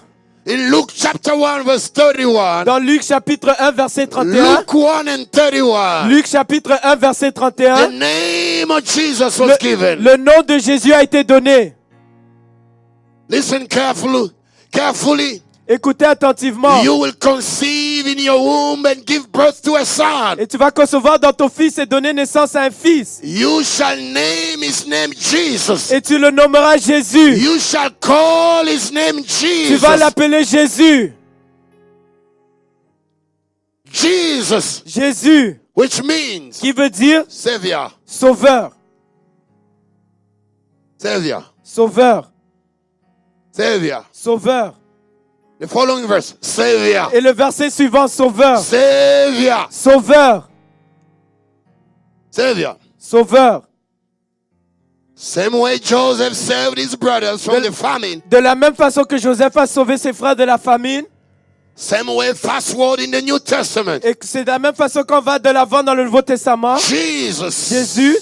in Luke chapter 1 verse 31, dans Luc chapitre 1 verset 31, Luke 1 and 31, Luc chapitre 1 verset the 31, name of Jesus was given. le nom de Jésus a été donné. Listen carefully. Écoutez attentivement. You will conceive in your womb and give birth to a son. Et tu vas concevoir dans ton fils et donner naissance à un fils. You shall name his name Jesus. Et tu le nommeras Jésus. You shall call his name Tu vas Jesus. l'appeler Jésus. Jesus, Jésus, which means qui veut dire Savior. sauveur. Savior. Sauveur. Savior. Sauveur. The following verse. Savior. Et le verset suivant, sauveur. Savior. Sauveur. Savior. Sauveur. Same way Joseph saved his brothers from the famine. De la même façon que Joseph a sauvé ses frères de la famine, Same way fast forward in the New Testament. et c'est de la même façon qu'on va de l'avant dans le Nouveau Testament, Jesus Jésus,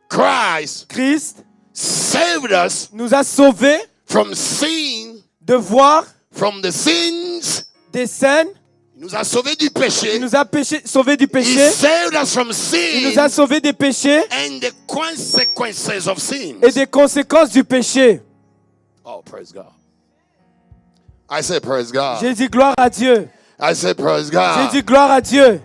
Christ Christ, saved us nous a sauvés from sin, de voir from the sins. des scènes. Il nous a sauvés du péché. Il nous a sauvés du He péché. saved us from Il nous a sin sauvés des péchés and the consequences of sin. et des conséquences du péché. Oh, praise God. I say praise God. J'ai dit gloire à Dieu. I say praise J'ai God. dit gloire à Dieu.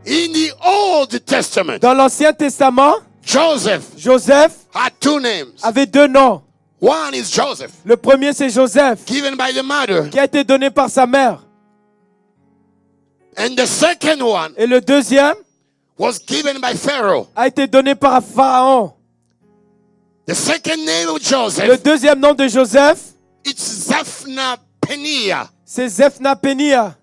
In the Old Testament, Dans l'Ancien Testament, Joseph Joseph had 2 names. avait 2 noms. One is Joseph, Le premier, c'est Joseph, given by the mother. qui a été donné par sa mère. And the second one Et le deuxième was given by Pharaoh. a été donné par Pharaon. The second name of Le Joseph, deuxième nom de Joseph, it's Zaphnath-Paneah. c'est Zephnath-Paneah.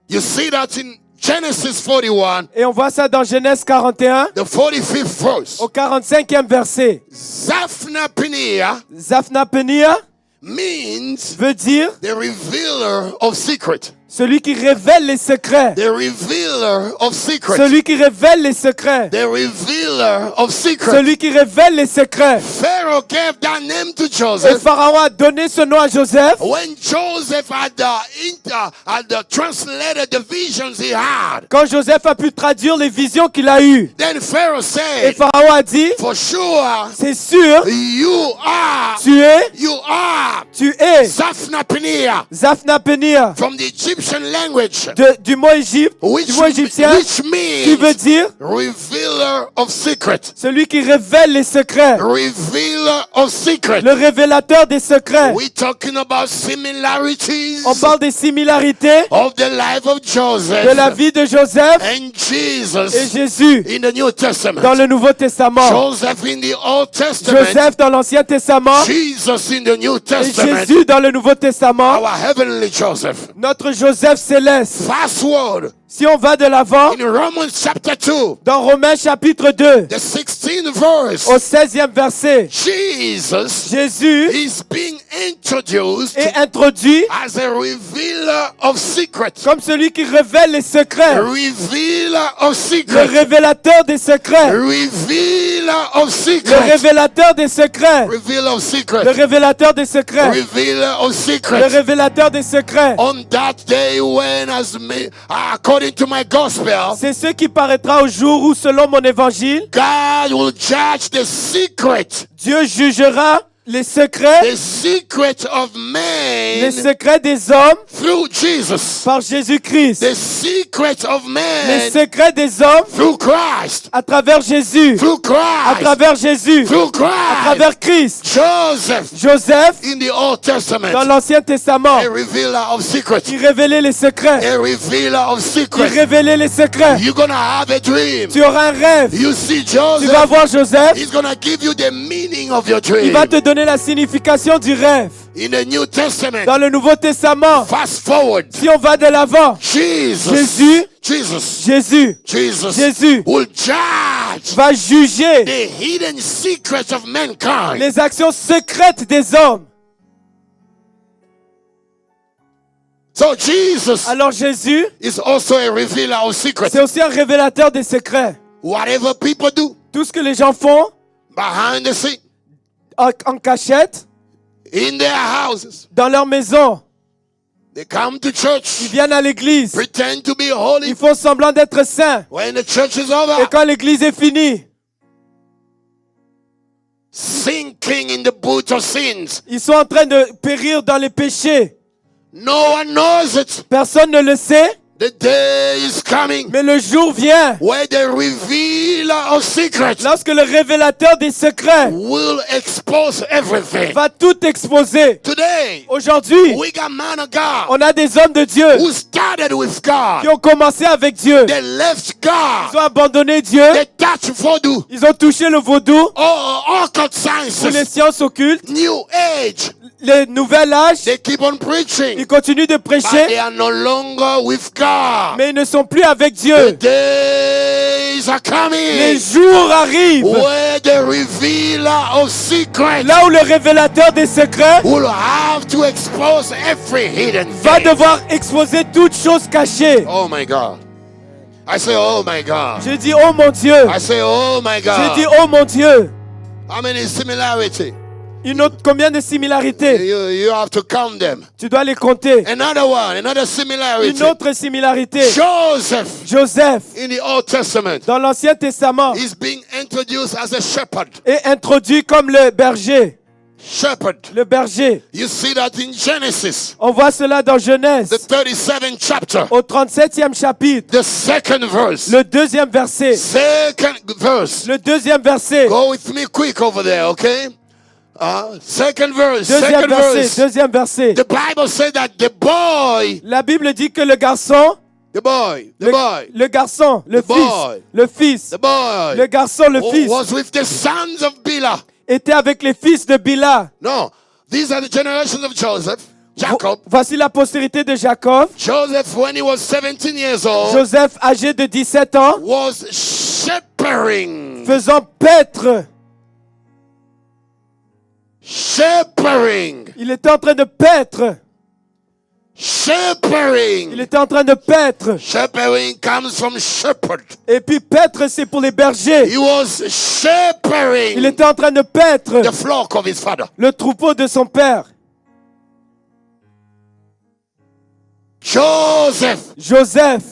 You see that in Genesis 41, Et on voit ça dans Genèse 41, the 45th verse. au 45e verset. Zaphnath-Paneah Zephnath-Paneah means veut dire the revealer of secret. celui qui révèle les secrets. The revealer of secret. Celui qui révèle les secrets. The revealer of secret. Celui qui révèle les secrets. Pharaoh gave that name to Et Joseph. Pharaon a donné ce nom à Joseph. When Joseph had translated the visions he had, Quand Joseph a pu traduire les visions qu'il a eues. then Pharaoh Et said, Pharaon a dit, for sure, c'est sûr, you are tu es Zaphnath-Paneah Zephnath-Paneah from the Egyptian language, du mot Égypte, which du mot égyptien, qui veut means dire revealer of secret. celui qui révèle les secrets. Revealer of secret. Le révélateur des secrets. We're talking about similarities On parle des similarités of the life of Joseph de la vie de Joseph and et Jesus Jésus in the New Testament. dans le Nouveau Testament. Joseph in the Old Testament, Joseph dans l'Ancien Testament Jesus in the New et Testament, Jésus dans le Nouveau Testament. our heavenly Joseph. Notre Joseph céleste. Fast forward Si on va de l'avant, in Romans chapter 2, dans Romains chapitre 2, the 16th verse, au 16e verset, Jesus Jésus is being introduced est introduit as a revealer of secrets. comme celui qui révèle les secrets. Revealer of Le secrets. révélateur des secrets. Revealer of Le secrets. révélateur des secrets. Revealer of Le secrets. révélateur des secrets. Revealer of Le secrets. révélateur des secrets. On that day when, according to my gospel, C'est ce qui paraîtra au jour où, selon mon évangile, God will judge the secret. Dieu jugera les secrets, The secret of les man secrets des hommes through Jesus. par Jésus-Christ. The secret of Les man secrets des hommes through Christ. à travers Jésus. Through À Christ. travers Jésus. Through À Christ. travers Christ. Joseph Joseph, in the Old dans Testament, l'Ancien Testament, a revealer of secrets. qui révélait les secrets. A revealer of Qui secrets. révélait les secrets. You're gonna have a dream. Tu auras un rêve. You see Tu vas Joseph, voir Joseph. he's gonna give you the meaning of your Il dream. va te donner la signification du rêve. In the New Testament, Dans le Nouveau Testament, fast forward, si on va de l'avant, Jesus Jésus will judge va juger the hidden secrets of mankind. les actions secrètes des hommes. So Jesus Alors Jésus, is also a revealer of secrets. c'est aussi un révélateur des secrets. Whatever people do Tout ce que les gens font behind the scene, en cachette, in their houses, dans leur maison, they come to ils church, viennent à l'église, pretend to be holy. ils font semblant d'être saints. When the church is Et over, quand l'église est finie, sinking in the boot of sins. ils sont en train de périr dans les péchés. No one knows it. Personne ne le sait, The day is coming mais le jour vient where the revealer of secrets lorsque le révélateur des secrets will expose everything. va tout exposer. Today, Aujourd'hui, we got man of God on a des hommes de Dieu who started with qui God. ont commencé avec Dieu. They left Ils God. ont abandonné Dieu. They touched voodoo. Ils ont touché le vaudou, Occult ou les sciences. sciences occultes, New age. le nouvel âge. They keep on preaching. Ils continuent de But they prêcher, are no longer with God. mais ils ne sont plus avec The Dieu. days are Les coming jours arrivent where the revealer of secrets là où le révélateur des secrets will have to expose every hidden va thing. devoir exposer toute chose cachée. Oh my God. I say, oh my God. J'ai dit, oh mon Dieu. I say, oh my J'ai dit, God. oh mon Dieu. How many similarity? Combien de similarités? You have to count them. Tu dois les compter. Another one, another similarity. Une autre similarité. Joseph Joseph, in the Old Testament dans l'Ancien Testament, is being introduced as a shepherd. est introduit comme le berger. Shepherd. Le berger. You see that in Genesis, On voit cela dans Genèse, the 37th chapter, au 37e chapitre, the second verse. le deuxième verset. Second verse. Le deuxième verset. Go with me quick over there, okay? Second verse. Deuxième Second verset, verse. deuxième verset. The Bible said that the boy, La Bible dit que le garçon, the boy, le garçon, le The fils, boy. le fils, the boy le garçon, le fils, was with the sons of Bilhah. était avec les fils de Bila. No, these are the generations of Joseph, Jacob. Voici la postérité de Jacob. Joseph, when he was 17 years old, Joseph, âgé de 17 ans, was shepherding. faisant paître. Shepherding. Il était en train de paître. Shepherding. Il était en train de paître. Shepherding comes from shepherd. Et puis paître, c'est pour les bergers. He was Il shepherding était en train de paître the flock of his father. le troupeau de son père. Joseph, Joseph,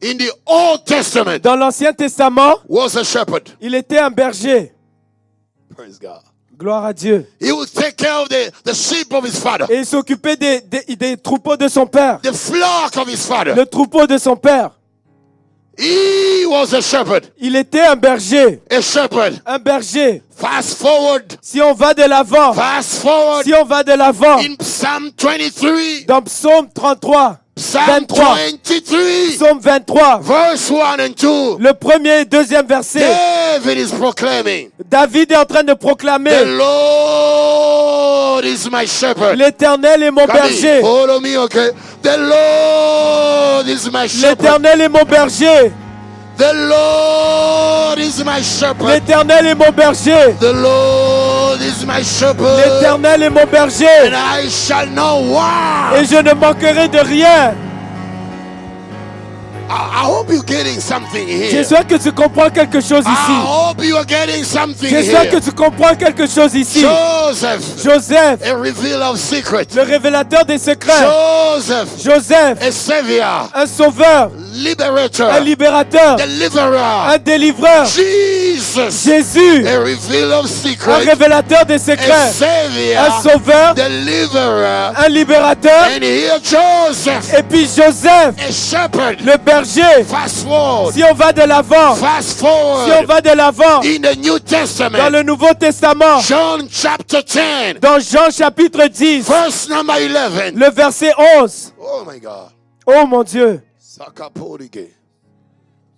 in the Old Testament, dans l'Ancien Testament, was a shepherd. il était un berger. Praise God. Gloire à Dieu. He would take care of the sheep of his father, Et il s'occupait des troupeaux de son père. the flock of his father. Le troupeau de son père. He was a shepherd. Il était un berger. A shepherd. Un berger. Fast forward. Si on va de l'avant, Fast forward. si on va de l'avant, In Psalm 23. dans Psaume 33, Psalm 23, 23. Psaume 23, Verse 1 and 2. le premier et deuxième verset, David is proclaiming, David est en train de the proclamer, Lord is my shepherd. l'Éternel est mon Come in, berger. follow me, okay? The Lord is my shepherd. L'Éternel est mon berger. The Lord is my shepherd. L'Éternel est mon berger. The Lord is my shepherd. L'Éternel est mon berger. And I shall not want. Et je ne manquerai de rien. I hope you're getting something here. J'espère que tu comprends quelque chose I ici. hope you are getting something J'espère que here. tu comprends quelque chose ici. Joseph, Joseph, a revealer of secrets. le révélateur des secrets. Joseph, Joseph, a savior, un sauveur, liberator, un libérateur, deliverer. un délivreur. Jesus, Jésus, a revealer of un secrets, révélateur des a secrets, savior, un sauveur, deliverer. un libérateur. And here Joseph, Et puis Joseph, a shepherd. le berger. Fast forward. Si on va de l'avant, Fast si on forward. va de l'avant, In the New dans Testament, le Nouveau Testament, John chapter 10, dans Jean chapitre 10, verse number 11. le verset 11. Oh my God. Oh mon Dieu. Sakaporige.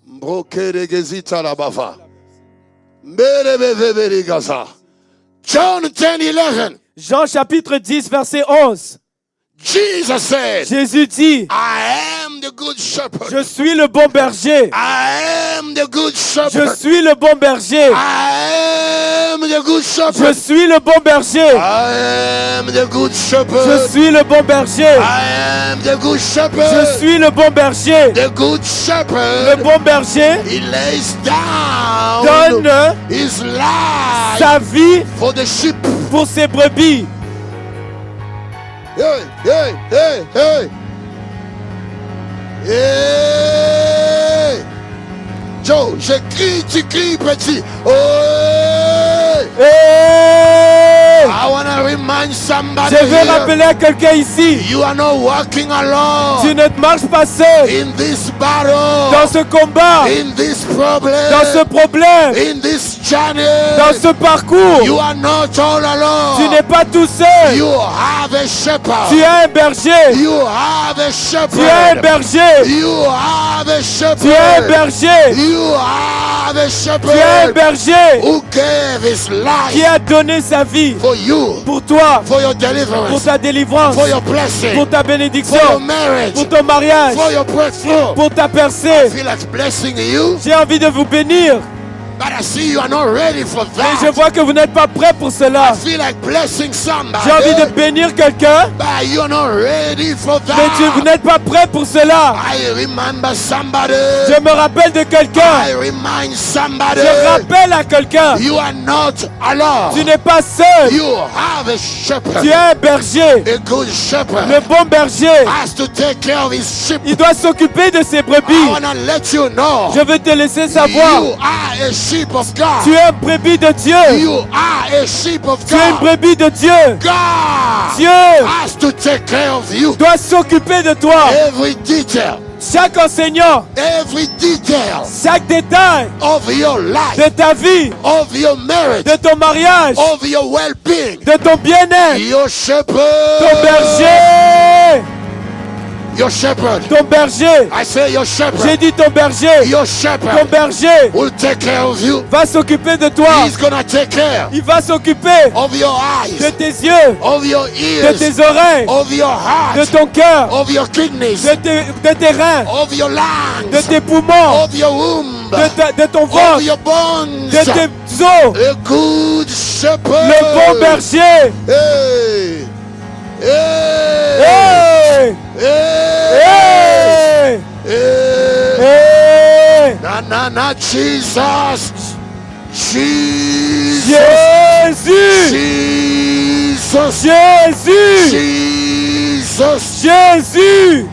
Mbrokeregezita labafa. Mberebebeberigaza. John 10, 11. Jean chapitre 10, verset 11. Jesus said, Jésus dit, I am the good shepherd. je suis le bon berger. I am the good Je shepherd. suis le bon berger. I am the good Je shepherd. suis le bon berger. I am the good Je shepherd. suis le bon berger. I am the good Je shepherd. suis le bon berger. The good Le shepherd. bon berger He lays down donne his life sa vie for the sheep. pour ses brebis. Hey, hey, hey, hey. Hey. Joe, je crie, tu cries, petit. Oh, hey. Hey! I want to remind somebody Je veux here. rappeler à quelqu'un ici, You are not walking tu alone ne marches pas seul in this battle, dans ce combat, in this problem, dans ce problème, in this journey. dans ce parcours. You are not all alone. Tu n'es pas tout seul. You have a shepherd. Tu as un berger. You have a shepherd. Tu as un berger. You have a shepherd. Tu as un berger. You have a shepherd. Tu as un berger who gave his life qui a donné sa vie for you, pour toi, for your pour deliverance, ta délivrance, for your blessing, pour ta for your bénédiction, marriage, pour ton mariage, for your breakthrough. pour ta I percée. feel like blessing you, J'ai envie de vous bénir, but I see you are not ready for mais je that. vois que vous n'êtes pas prêts pour cela. I feel like blessing somebody, J'ai envie de bénir quelqu'un, but you are not ready for mais vous that. n'êtes pas prêts pour cela. I remember somebody. Je me rappelle de quelqu'un. I remind somebody. Je rappelle à quelqu'un. You are not alone. Tu n'es pas seul. You have a shepherd. Tu as un berger. A good shepherd Le bon berger, has to take care of his sheep. il doit s'occuper de ses I brebis. want to let you know. Je veux te laisser savoir. You are a sheep of God. Tu es un brebis de Dieu. You are a sheep of Tu es une God. brebis de Dieu. God Dieu has to take care of you. doit s'occuper de toi. Every detail. chaque enseignant, every detail chaque détail of your life, de ta vie, of your marriage, de ton mariage, of your well-being. de ton bien-être, Your shepherd. ton berger, Your shepherd. ton berger. I say your shepherd. J'ai dit ton berger, Your ton shepherd berger will take care of you. va s'occuper de toi. He's gonna take care Il va s'occuper of your de eyes, tes yeux, of your de ears, tes oreilles, of your de heart, ton cœur, of your kidneys, de tes reins, of your de lungs, tes poumons, of your womb, de ton of ventre, your bones. de tes os. A good shepherd. Le bon berger. Hey. Hey. Hey! Hey. Hey! Hey. Hey! Na na na, Jesus. Jesus. Jésus! Jesus. Jésus! Jesus. Jésus!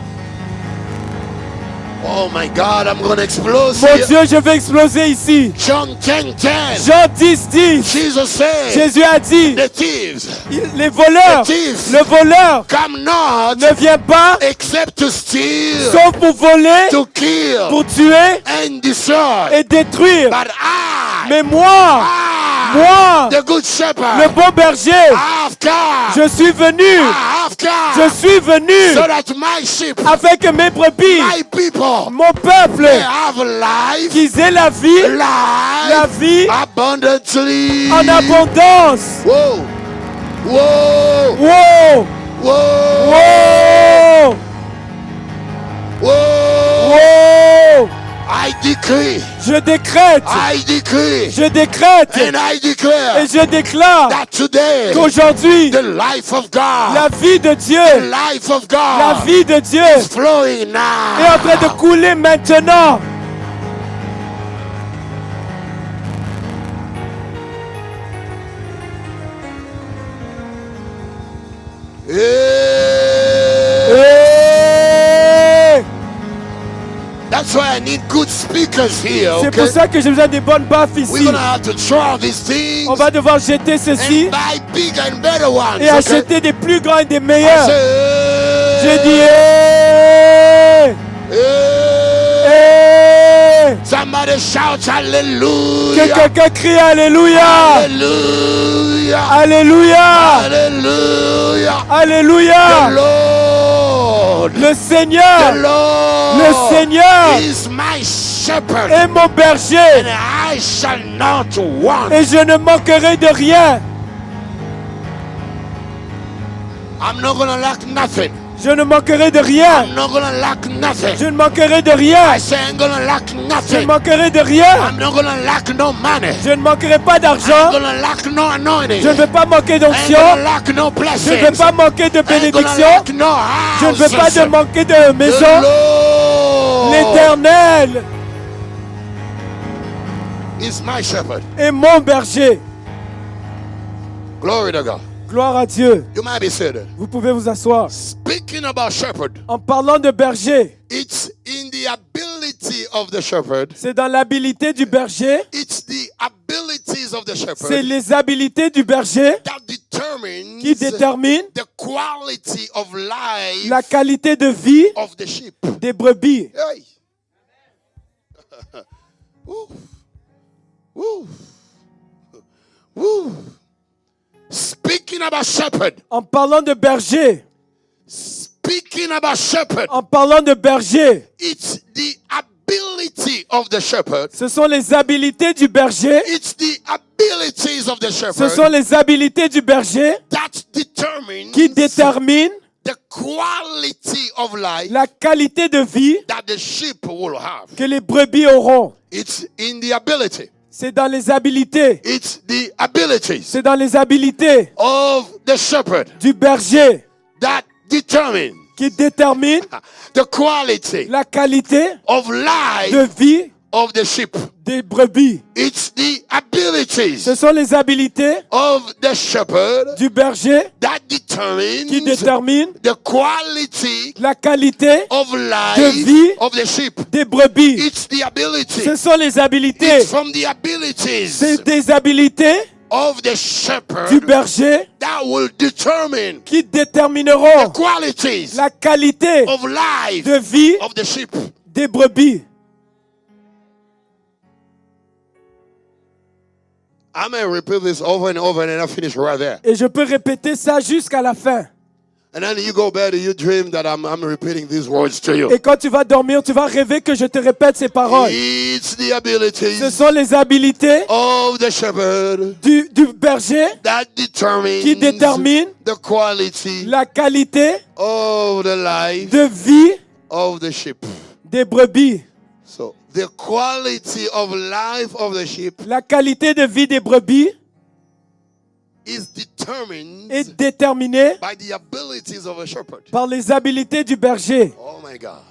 Oh my God, I'm gonna explode Mon here. Dieu, je vais exploser ici. John 10:10. Jean 10, 10. Jesus said, Jésus a dit, the thieves les voleurs, The thief. le voleur come not ne vient pas except to steal, sauf pour voler, to kill, pour tuer and destroy. et détruire. But I, Mais moi, moi, the good shepherd, le bon berger, have come. je suis venu, I have come je suis venu so that my sheep, afin que mes brebis, my people, mon peuple, they have life, qu'ils aient la vie life abundantly. en abondance. Whoa, whoa, Wow, whoa, wow, whoa. wow. I decree, Je décrète, I decree, je décrète and I declare et je déclare that today qu'aujourd'hui, the life of God, la vie de Dieu, the life of la God vie de Dieu is flowing est en train de now. couler maintenant. Hey. Hey! That's why I need good speakers here. C'est pour Okay, ça que j'ai besoin des bonnes baffes we're ici. gonna have to throw these things On va devoir jeter ceci and buy big and better ones. et Okay? acheter des plus grands et des I meilleurs. say, J'ai dit, hey! hey. Hey! Somebody shout hallelujah. Que quelqu'un crie Alléluia! Hallelujah. Alléluia! Hallelujah. The Alléluia! Lord. Le The Seigneur Lord. Le Seigneur is my shepherd. est mon berger And I shall not want. et je ne manquerai de rien. I'm not gonna lack nothing. Je ne manquerai de rien. I'm not gonna lack nothing. Je ne manquerai de rien. I say I'm gonna lack Je ne nothing. manquerai de rien. I'm not gonna lack no money. Je ne manquerai pas I'm d'argent. gonna lack no anointing. Je ne vais pas manquer I ain't d'onction. gonna lack no Je ne blessings. vais pas manquer de I ain't gonna bénédiction. lack no Je ne vais pas houses. manquer de The maison. Lord L'Éternel is my shepherd. est mon berger. Glory to God. Gloire à Dieu. You might be seated. Vous pouvez vous asseoir. Speaking about shepherd, En parlant de berger, it's in the ability of the shepherd. c'est dans l'habilité du berger. It's the abilities of the C'est shepherd les habilités du berger that determines qui déterminent the quality of life la qualité de vie of the sheep. des brebis. Hey. Woo. Woo. Woo. Speaking about shepherd. En parlant de berger, Speaking about shepherd. en parlant de berger, It's the ability of the shepherd. ce sont les habilités du berger. It's the abilities of the Ce shepherd sont les habilités du berger that determines qui déterminent the quality of life la qualité de vie that the sheep will have. que les brebis auront. It's in the ability. C'est dans les habilités. It's the abilities C'est dans les habilités of the shepherd du berger that determine qui déterminent the quality la qualité of de life vie of the sheep. des brebis. It's the abilities Ce sont les habilités of the shepherd du berger that qui determines déterminent the quality la qualité of vie life of the sheep. des brebis. It's the ability. Ce sont les habilités. It's from the abilities C'est des habilités of the shepherd du berger that will determine qui détermineront the qualities la qualité of life de vie of the sheep. des brebis. I may repeat this over and over and then I finish right there. Et je peux répéter ça jusqu'à la fin. And then you go back and you dream that I'm repeating these words to you. Et quand tu vas dormir, tu vas rêver que je te répète ces paroles. It's the abilities Ce sont les habilités of the shepherd du berger that determines qui déterminent the quality la qualité of the life de vie of the sheep. des brebis. So the quality of life of the sheep La qualité de vie des brebis is determined est déterminée by the abilities of a shepherd. par les habilités du berger. Oh my God.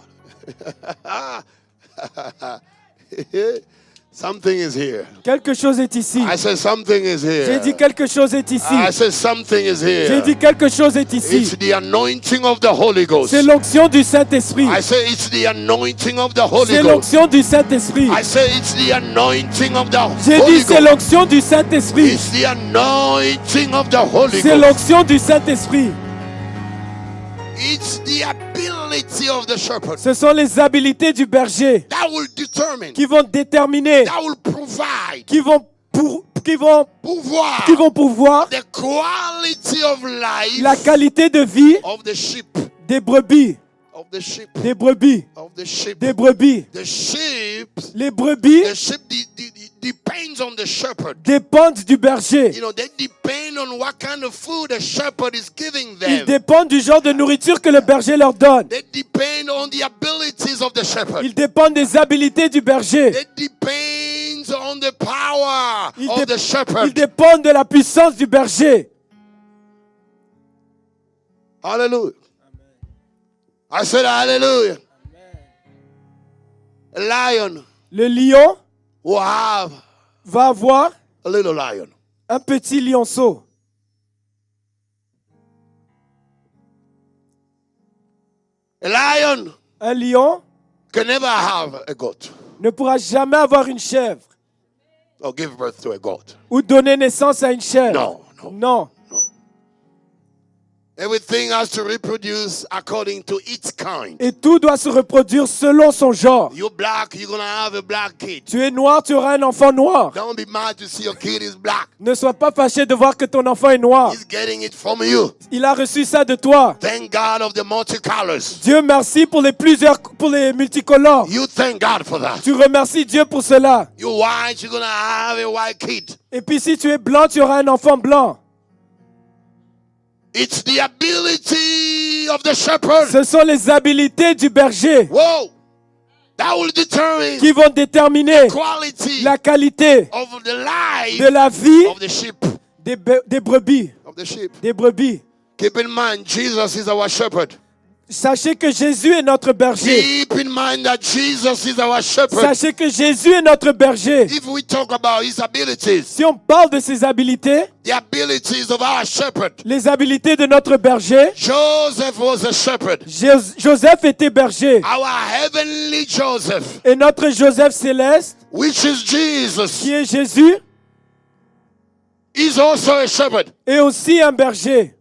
Something is here. Quelque chose est ici. I said something is here. J'ai dit quelque chose est ici. I said something is here. J'ai dit quelque chose est It's ici. the anointing of the Holy Ghost. C'est l'onction du Saint-Esprit. I say it's the anointing of the Holy C'est Ghost. l'onction du Saint-Esprit. I say it's the anointing of the J'ai Holy dit c'est Ghost. l'onction du Saint-Esprit. It's the anointing of the Holy C'est Ghost. l'onction du Saint-Esprit. It's the ability of the shepherd Ce sont les habilités du berger that will determine, qui vont déterminer, that will provide, qui vont pouvoir pouvoir the quality of life la qualité de vie of the sheep, des brebis, of the sheep, des brebis, of the sheep. des brebis. The sheep, Les brebis the sheep depends on the shepherd. dépendent du berger. You know, they depend on what kind of food the shepherd is giving Ils them. dépendent du genre de nourriture que le berger leur donne. They depend on the abilities of the shepherd. Ils dépendent des habilités du berger. They depend on the power Ils, of dé- the ils shepherd. dépendent de la puissance du berger. Hallelujah. I said hallelujah. A lion Le lion will have va avoir a little lion. un petit lionceau. A lion Un lion can never have a goat ne pourra jamais avoir une chèvre or give birth to a goat. ou donner naissance à une chèvre. No, no. Non. Everything has to reproduce according to its kind. Et tout doit se reproduire selon son genre. You're black, you're going to have a black kid. Tu es noir, tu auras un enfant noir. Don't be mad to see your kid is black. Ne sois pas fâché de voir que ton enfant est noir. He's getting it from you. Il a reçu ça de toi. Thank God of the multicolors. Dieu merci pour les multicolores. You thank God for that. Tu remercies Dieu pour cela. You're white, you're going to have a white kid. Et puis si tu es blanc, tu auras un enfant blanc. It's the ability of the shepherd. Ce sont les habilités du berger Whoa. That will determine qui vont déterminer quality la qualité of the life de la vie of the sheep. des brebis. Of the sheep. Des brebis. Keep in mind, Jesus is our shepherd. Sachez que Jésus est notre berger. Keep in mind that Jesus is our shepherd. Sachez que Jésus est notre berger. If we talk about his abilities, Si on parle de ses habilités, the abilities of our shepherd, les habilités de notre berger, Joseph was a shepherd. Joseph était berger. Our heavenly Joseph, Et notre Joseph céleste, which is Jesus, qui est Jésus, is also a shepherd. est aussi un berger.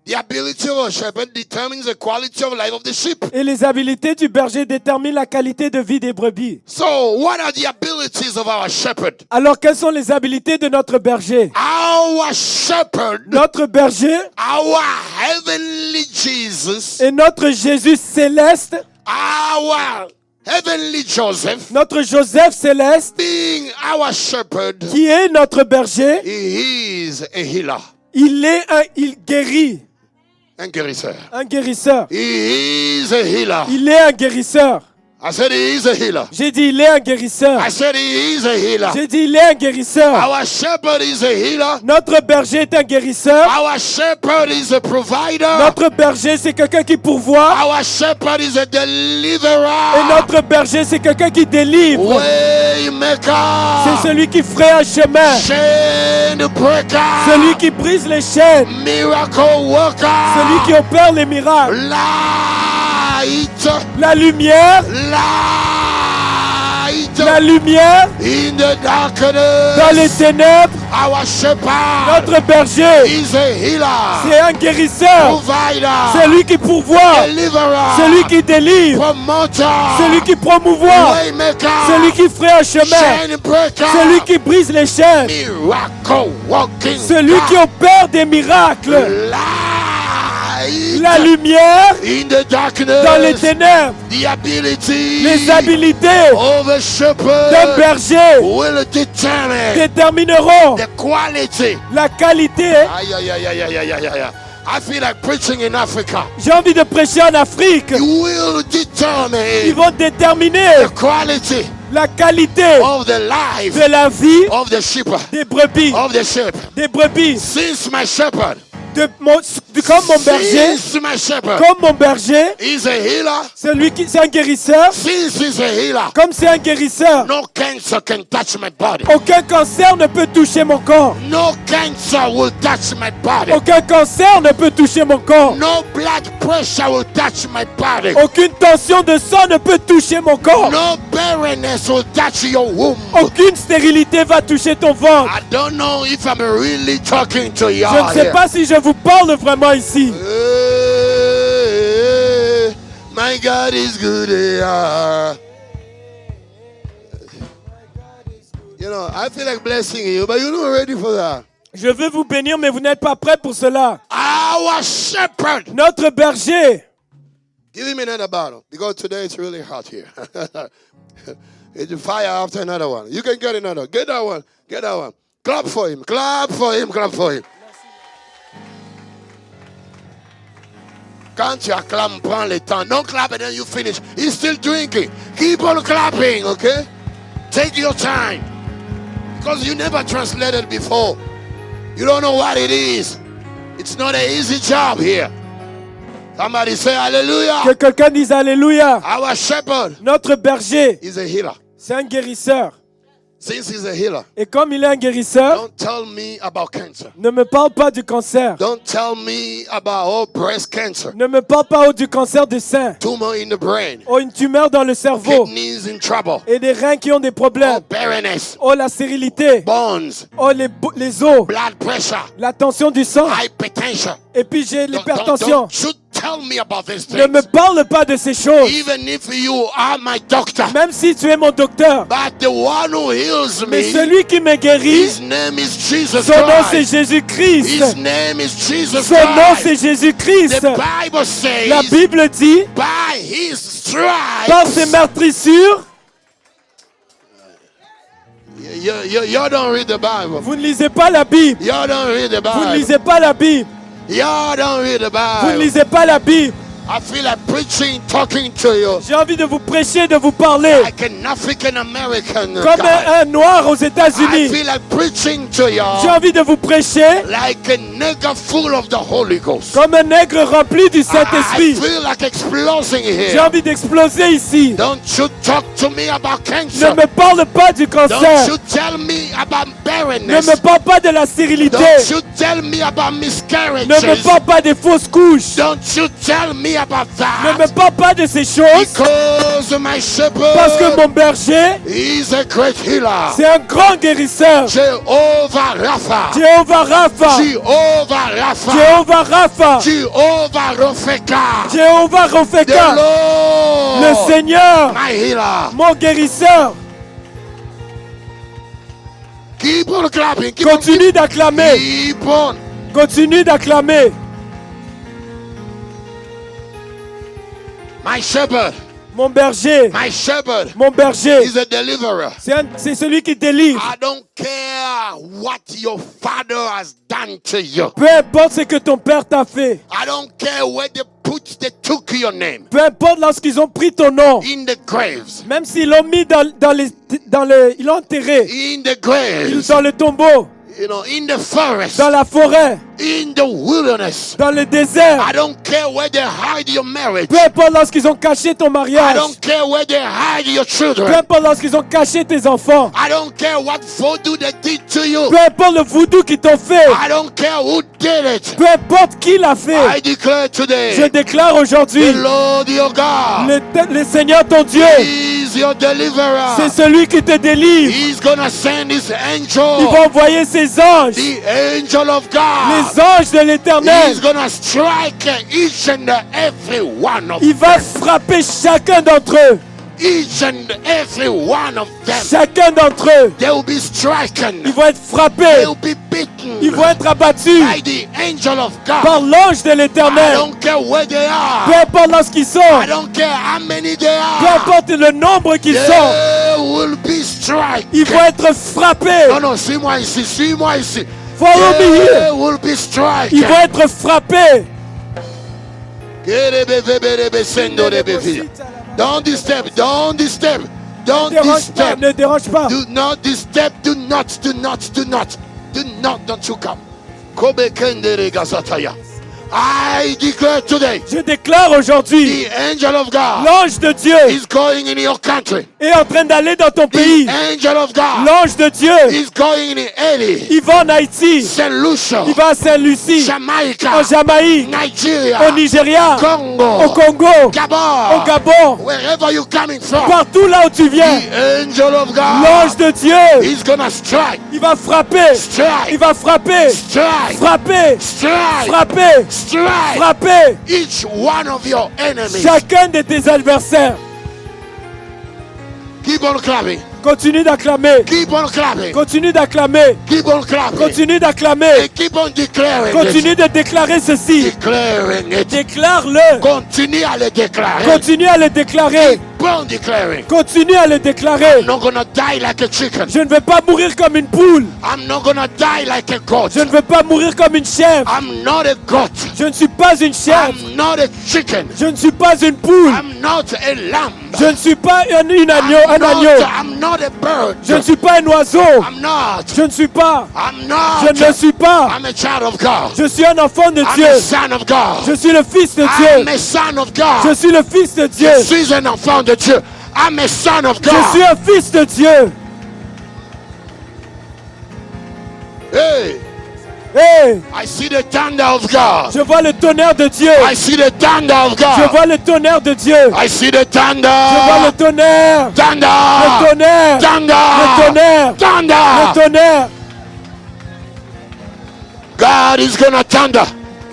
The ability of a shepherd determines the quality of life of the sheep. Et les habilités du berger déterminent la qualité de vie des brebis. So, what are the abilities of our shepherd? Alors, quelles sont les habilités de notre berger? Our shepherd, Notre berger our heavenly Jesus, et notre Jésus céleste, our heavenly Joseph, notre Joseph céleste, being our shepherd, qui est notre berger, he is a healer. il guérit, Un guérisseur. un guérisseur. He is a healer. Il est un guérisseur. I said he is a healer. J'ai dit, il est un guérisseur. I said he is a healer. J'ai dit, il est un guérisseur. Our shepherd is a healer. Notre berger est un guérisseur. Our shepherd is a provider. Notre berger, c'est quelqu'un qui pourvoit. Our shepherd is a Et deliverer. notre berger, c'est quelqu'un qui délivre. Waymaker. C'est celui qui ferait un chemin. Chain breaker. Celui qui brise les chaînes. Miracle worker. Celui qui opère les miracles. Light. La lumière. Light. La lumière in the darkness. dans les ténèbres. Our shepherd Notre berger, is a healer, c'est un guérisseur. provider, Celui qui pourvoit. deliverer, Celui qui délivre. promoter, Celui qui promouvoit. waymaker, Celui qui ferait un chemin. chain breaker, Celui qui brise les chaînes. miracle working, Celui qui opère des miracles. light La lumière in the darkness, dans les ténèbres. the ability Les habiletés of a d'un shepherd berger will determine détermineront the quality. la qualité. Ay, ay, ay, ay, ay, ay, ay, ay. I feel like preaching in Africa. J'ai envie de prêcher en Afrique. You will Ils determine vont déterminer the quality la qualité of the life de la vie of the sheep, des brebis. of the sheep. Des brebis. Since my shepherd, Comme mon berger. since my shepherd Comme mon berger. is a healer, C'est un guérisseur. since he's a healer, Comme c'est un guérisseur. no cancer can touch my body. Aucun cancer ne peut toucher mon corps. No cancer will touch my body. Aucun cancer ne peut toucher mon corps. No blood pressure will touch my body. Aucune tension de sang ne peut toucher mon corps. No barrenness will touch your womb. Aucune stérilité va toucher ton ventre. I don't know if I'm really talking to you. Je ne sais pas si je vous parle vraiment ici. My God is good. Yeah. You know, I feel like blessing you, but you're not ready for that. Je veux vous bénir, mais vous n'êtes pas prêts pour cela. Our shepherd. Notre berger. Give him another bottle because today it's really hot here. It's a fire after another one. You can get another. Get that one. Get that one. Clap for him. Clap for him. Clap for him. Quand tu acclames, prends le temps. Don't clap and then you finish. He's still drinking. Keep on clapping, okay? Take your time. Because you never translated before. You don't know what it is. It's not an easy job here. Somebody say hallelujah. Que quelqu'un dise Alléluia. Our shepherd Notre berger, is a healer. c'est un guérisseur. Since he's a healer, Et comme il est un guérisseur, don't tell me about cancer. ne me parle pas du cancer. Don't tell me about breast cancer. Ne me parle pas du cancer du sein. Tumor in the brain. Oh, une tumeur dans le cerveau. Kidneys in trouble. Et des reins qui ont des Oh, problèmes. barrenness. Oh, la stérilité. Bones. Oh, les os. Blood pressure. La tension du sang. Hypertension. Et puis j'ai Don't l'hypertension. you tell me about these Ne me things. parle pas de ces choses. Even if you are my doctor. Même si tu es mon docteur. But the one who heals Mais me, celui qui me guérit, his name is Jesus son nom c'est Christ. Jésus-Christ. His name is Jesus Son nom c'est Christ. Jésus-Christ. The Bible La says, Bible dit, by his par ses stripes, meurtrissures, you don't read the Bible. vous ne lisez pas la Bible. You don't read the Vous ne Bible. lisez pas la Bible. You don't read the Vous ne Bible. lisez pas la Bible. I feel like preaching, talking to you J'ai envie de vous prêcher, de vous parler. like an African American Comme guy. un noir aux I États-Unis. feel like preaching to you J'ai envie de vous prêcher like a nigger full of the Holy Ghost. comme un nègre rempli du I Saint-Esprit. feel like exploding J'ai here. envie d'exploser ici. Don't you talk to me about Ne cancer. me parle pas du Don't cancer. you tell me about Ne barrenness. me parle pas de la stérilité. Don't you tell me about Ne me miscarriages. parle pas des fausses couches. Don't you tell me about Ne me that. parle pas de ces choses. Because my shepherd Parce que mon berger, is a great healer. c'est un grand guérisseur. Jehovah Rapha. Jéhovah Rapha. Jehovah Rapha. Jéhovah Rapha. Jehovah Rofeka. Jéhovah The Rofeka. Le Lord, Seigneur, my healer. mon guérisseur. Keep on clapping. Keep on, Continue d'acclamer. keep on. Continue d'acclamer. My shepherd. Mon berger. My shepherd Mon berger. is a deliverer. C'est celui qui délivre. I don't care what your father has done to you. Peu importe ce que ton père t'a fait. I don't care where they took your name Peu importe lorsqu'ils ont pris ton nom. in the graves. Même s'ils l'ont mis ils l'ont enterré. In the graves. Dans le tombeau. You know, in the forest. Dans la forêt. In the wilderness. Dans le désert. I don't care where they hide your marriage. Peu importe lorsqu'ils ont caché ton I mariage. don't care where they hide your Peu children. importe lorsqu'ils ont caché tes enfants. I don't care what voodoo they did to you. Peu importe le voodoo qu'ils t'ont fait. I don't care who did it. Peu importe qui l'a fait. I declare Je today, déclare aujourd'hui, the Lord your God le Seigneur ton Dieu is is your deliverer. C'est celui qui te délivre. He's gonna send his Il angel, va envoyer ses anges, the angel of God. les anges de l'Éternel. He's gonna strike each and every one of Il va them. frapper chacun d'entre eux. Each and every one of them. Chacun d'entre eux. They will be stricken. Ils vont être They frappés. will be beaten Ils vont être abattus by the angel of par God. l'ange de I l'Éternel. don't care where they Peu are. importe lorsqu'ils sont. I don't care how many they Peu are. importe le nombre qu'ils sont. They will be struck. Ils vont être frappés. Non, non, suis-moi ici, suis-moi ici. Follow me here. They will be struck. Ils vont être frappés. Don't disturb, don't disturb, don't Ne dérange pas, disturb. ne dérange pas. Do not disturb, do not, don't you come. Kobe kendere gazataya. I declare today, Je déclare aujourd'hui, the angel of God l'ange de Dieu is going in your country. est en train d'aller dans ton The pays. angel of God L'ange de Dieu, is going in Italy, il va en Haïti. St. Lucia, Il va à Saint-Lucie, Jamaica, en Jamaïque, Nigeria, au Nigeria, Congo, au Congo, au Gabon, Gabon, wherever you're coming from. partout là où tu viens. The angel of L'ange God de Dieu, is gonna strike, il va frapper. strike, Il va frapper, strike, frapper, strike, frapper, strike frapper each one of your enemies. chacun de tes adversaires. Keep on clapping, Continue d'acclamer, keep on clapping, continue d'acclamer, keep on clapping, continue d'acclamer, and keep on declaring continue it. de déclarer ceci. Declaring it. Déclare-le, Continue à le déclarer. continue à le déclarer, Keep on declaring. continue à le déclarer. I'm not gonna die like a chicken. Je ne veux pas mourir comme une poule, I'm not gonna die like a goat. je ne veux pas mourir comme une chèvre, I'm not a goat. je ne suis pas une chèvre, I'm not a chicken. je ne suis pas une poule, I'm not a lamb. je ne suis pas un agneau, I'm not a bird. je ne suis pas un oiseau, I'm not. je ne suis pas, I'm not. je ne le suis pas, I'm a child of God. je suis un enfant de I'm Dieu, a son of God. je suis le fils de I'm Dieu, a son of je God. suis le fils de Dieu, Je suis un enfant de Dieu. I'm a son of je suis God. un fils de Dieu. Hey, Hey, I see the thunder of God. je vois le tonnerre de Dieu, I see the thunder of je God. vois le tonnerre de Dieu, I see the je vois thunder. le tonnerre, le Thunder. tonnerre, le Thunder. tonnerre, le Thunder. tonnerre, God is gonna thunder.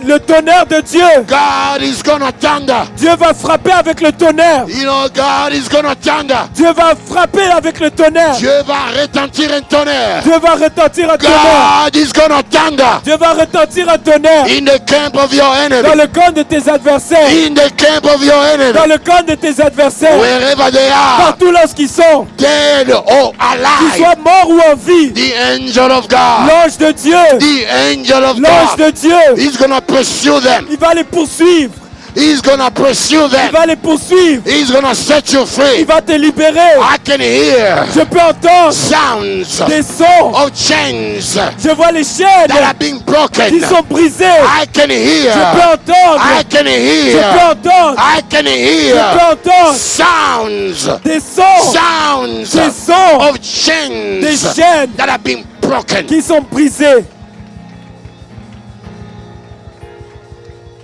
le tonnerre de Dieu. God is gonna thunder. Dieu va frapper avec le tonnerre. You know, God is gonna thunder. Dieu va frapper avec le tonnerre. Dieu va retentir un tonnerre. Dieu va retentir un tonnerre. God is gonna thunder Dieu va retentir un tonnerre in the camp of your dans enemy. le camp de tes adversaires. In the camp of your Dans enemy. le camp de tes adversaires. Wherever they are, Partout lorsqu'ils sont. dead or Qu'ils alive. soient morts ou en vie. The angel of God. L'ange de Dieu. The angel of L'ange God. de Dieu. He's gonna pursue them. Il va les poursuivre. He's gonna pursue Il them. va les poursuivre. He's gonna set you Il free. va te libérer. I can hear Je peux entendre sounds des sons. of chains Je vois les chaînes that are being broken. qui sont brisées. I can Je hear. peux entendre. I can Je peux hear. entendre. I can Je hear peux entendre sounds. des sons. Sounds Des sons. of Des chains chaînes that are being broken. qui sont brisées.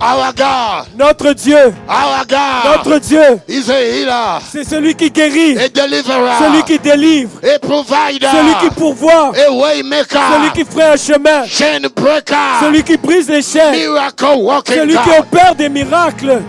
Our God, Notre Dieu. our God, Notre Dieu. is a healer, C'est celui qui guérit. a deliverer, Celui qui délivre. a provider, Celui qui pourvoit. a waymaker, Celui qui ferait un chemin. chain breaker, Celui qui brise les chaînes. miracle working Celui qui God. opère des miracles.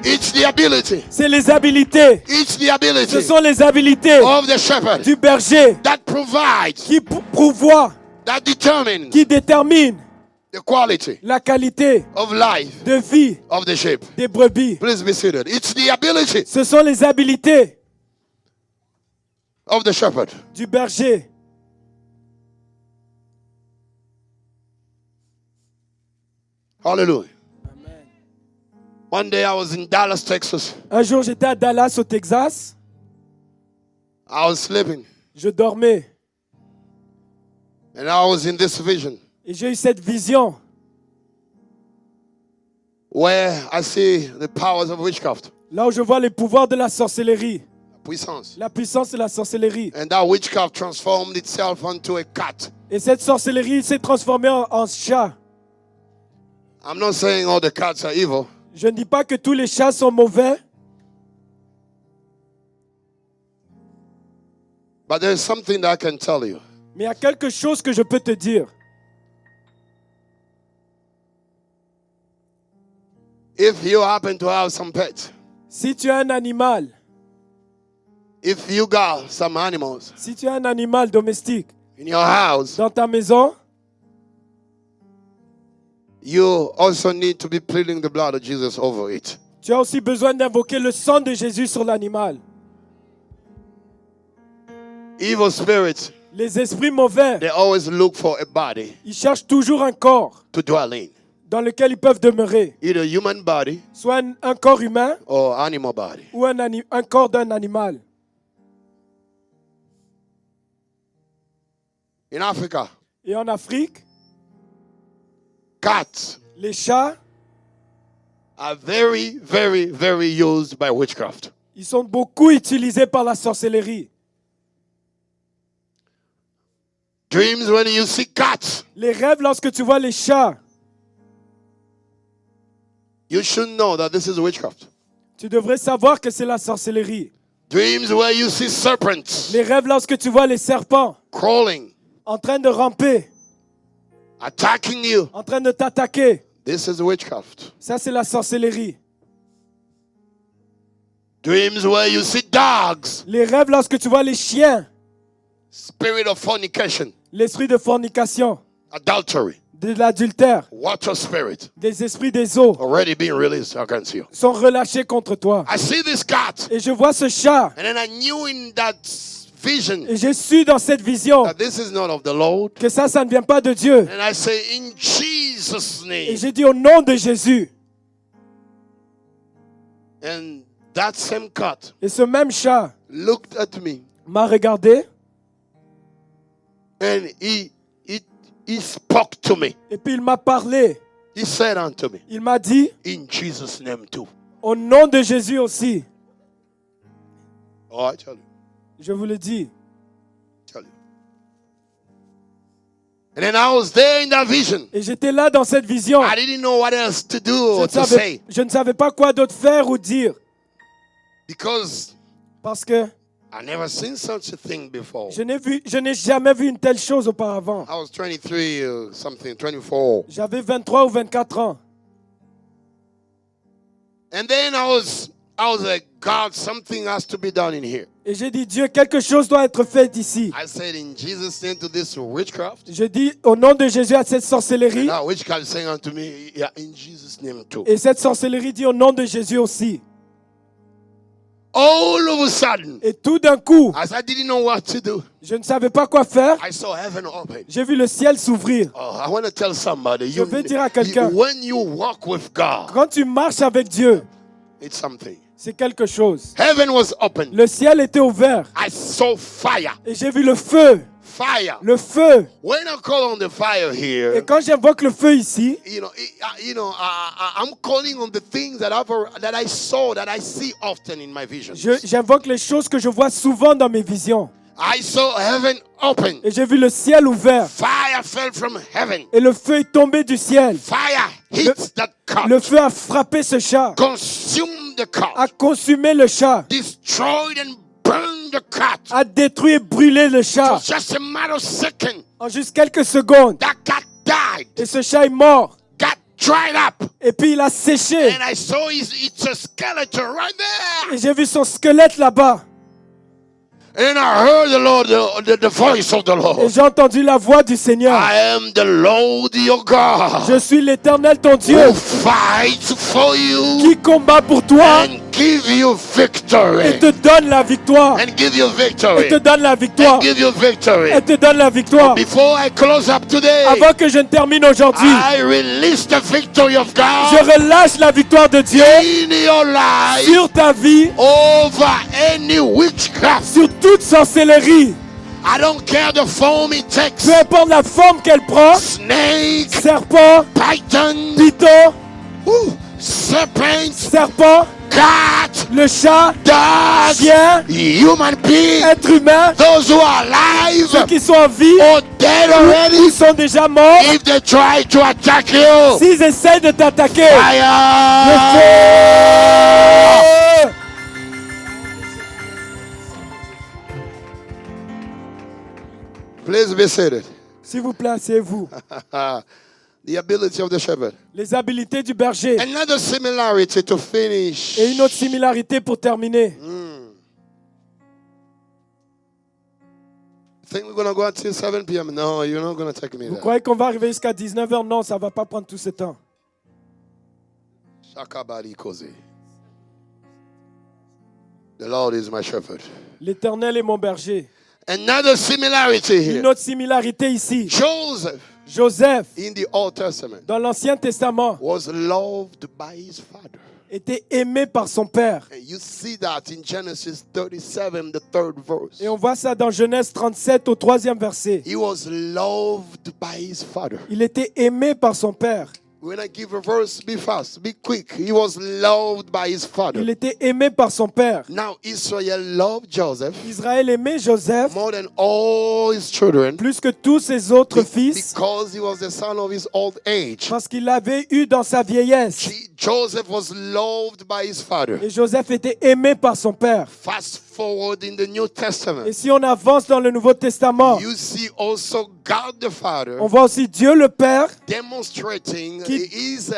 It's the ability. C'est les habilités. It's the ability Ce sont les habilités of the shepherd du berger that provides, qui pourvoit, that determines qui détermine the quality la qualité of life de vie of the sheep. des brebis. Please be seated. It's the ability Ce sont les habilités of the shepherd. du berger. Hallelujah. One day I was in Dallas, Texas. Un jour, j'étais à Dallas, au Texas. I was sleeping Je dormais and I was in this vision et j'ai eu cette vision where I see the powers of witchcraft, là où je vois les pouvoirs de la sorcellerie, puissance. la puissance de la sorcellerie. And that witchcraft transformed itself into a cat. Et cette sorcellerie s'est transformée en chat. I'm not saying all the cats are evil. Je ne dis pas que tous les chats sont mauvais, But there's something that I can tell you. mais il y a quelque chose que je peux te dire. If you happen to have some pets, Si tu as un animal, if you got some animals si tu as un animal domestique in your house, dans ta maison, you also need to be pleading the blood of Jesus over it. tu as aussi besoin d'invoquer le sang de Jésus sur l'animal. Evil spirits, Les esprits mauvais, they always look for a body ils cherchent toujours un corps to dwell in. dans lequel ils peuvent demeurer. Either human body Soit un corps humain or animal body. ou un corps d'un animal. In Africa, Et en Afrique, cats les chats, are very, very, very used by witchcraft. ils sont beaucoup utilisés par la sorcellerie. Dreams when you see cats, Les rêves, lorsque tu vois les chats, you should know that this is witchcraft. tu devrais savoir que c'est la sorcellerie. Dreams where you see serpents Les rêves, lorsque tu vois les serpents crawling, en train de ramper, attacking you, en train de t'attaquer, this is witchcraft. ça c'est la sorcellerie. Dreams where you see dogs, Les rêves, lorsque tu vois les chiens, spirit of fornication, l'esprit de fornication, adultery, de l'adultère, water spirit, des esprits des eaux already being released against you. sont relâchés contre toi. I see this cat, Et je vois ce chat, and then I knew in that vision et j'ai su dans cette vision that this is not of the Lord. que ça ne vient pas de Dieu. And I say, in Jesus' Et name. j'ai dit au nom de Jésus. And that same cat Et ce même chat looked at me, m'a regardé and he spoke to me. et puis il m'a parlé. He said unto me, Il m'a dit in Jesus' name too. au nom de Jésus aussi. Oh, I tell you. Je vous le dis. Tell you. And then I was there in that vision. Et j'étais là dans cette vision. I didn't know what else to do or to say. Je ne savais pas quoi d'autre faire ou dire. Because Parce que I never seen such a thing before. je n'ai jamais vu une telle chose auparavant. I was 23 or something, 24. J'avais 23 ou 24 ans. And then I was like, God, something has to be done in here. Et j'ai dit, Dieu, quelque chose doit être fait ici. I said, in Jesus' name to this witchcraft. Je dis au nom de Jésus à cette sorcellerie. Now witchcraft is saying unto me, yeah, in Jesus' name too. Et cette sorcellerie dit au nom de Jésus aussi. All of a sudden, Et tout d'un coup, as I didn't know what to do, je ne savais pas quoi faire. I saw heaven open. J'ai vu le ciel s'ouvrir. Oh, I want to tell somebody, Je veux dire à quelqu'un. when you walk with God, Quand tu marches avec Dieu, it's something. c'est quelque chose. Heaven was open. Le ciel était ouvert. I saw fire. Et j'ai vu le feu. Fire. Le feu. When I call on the fire Et here, quand j'invoque le feu ici, I'm calling on the things that I saw, that I see often in my visions. j'invoque les choses que je vois souvent dans mes visions. I saw heaven open. Et j'ai vu le ciel ouvert. Fire fell from heaven. Et le feu est tombé du ciel. Fire hit that cat. Le feu a frappé ce chat. Consumed the cat. A consumé le chat. Destroyed and burned the cat. A détruit et brûlé le It chat. was just a matter of seconds. En juste quelques secondes. That cat died. Et ce chat est mort. Got dried up. Et puis il a séché. And I saw it's a skeleton right there. Et j'ai vu son squelette là-bas. And I heard the Lord, the voice of the Et Lord. j'ai entendu la voix du Seigneur. I am the Lord your God, Je suis l'Éternel ton Dieu who fights for you qui combat pour toi and give you et victory. te donne la victoire. And give you Et te victory. donne la victoire. And give you victory. Et te donne la victoire. Before I close up today, Avant que je ne termine aujourd'hui, I release the victory of je God relâche la victoire de Dieu in your life sur ta vie, over any witchcraft. sur toute sorcellerie. I don't care the form it takes. Peu importe la forme qu'elle prend, Snake, serpent, python, python, serpent, serpent, cat, le chat, dogs, chien, human beings, être humain, those who are alive ceux qui sont en vie, or dead ils already, sont déjà morts. if they try to attack you, S'ils essayent de t'attaquer, le fire! feu! Please be seated. S'il vous plaît, asseyez-vous. The ability of the shepherd. Les habiletés du berger. Another similarity to finish. Et une autre similarité pour terminer. Think we're gonna go until 7 p.m. No, you're not gonna take me Vous there. croyez qu'on va arriver jusqu'à 19h? Non, ça ne va pas prendre tout ce temps. Shakabari koze. The Lord is my shepherd. L'Éternel est mon berger. Another similarity Une here. autre similarité ici. Joseph Joseph, in the Old Testament dans l'Ancien Testament, was loved by his father. était aimé par son père. And you see that in Genesis 37, the 3rd verse. Et on voit ça dans Genèse 37 au 3e verset. He was loved by his father. Il était aimé par son père. When I give a verse, be fast, be quick. He was loved by his father. Il était aimé par son père. Now Israel loved Joseph Israël aimait Joseph more than all his children plus que tous ses autres fils because he was the son of his old age. parce qu'il l'avait eu dans sa vieillesse. Joseph was loved by his father. Et Joseph était aimé par son père. Fast forward in the New Testament. Et si on avance dans le Nouveau Testament, You see also God the Father on voit aussi Dieu le Père demonstrating Qui- his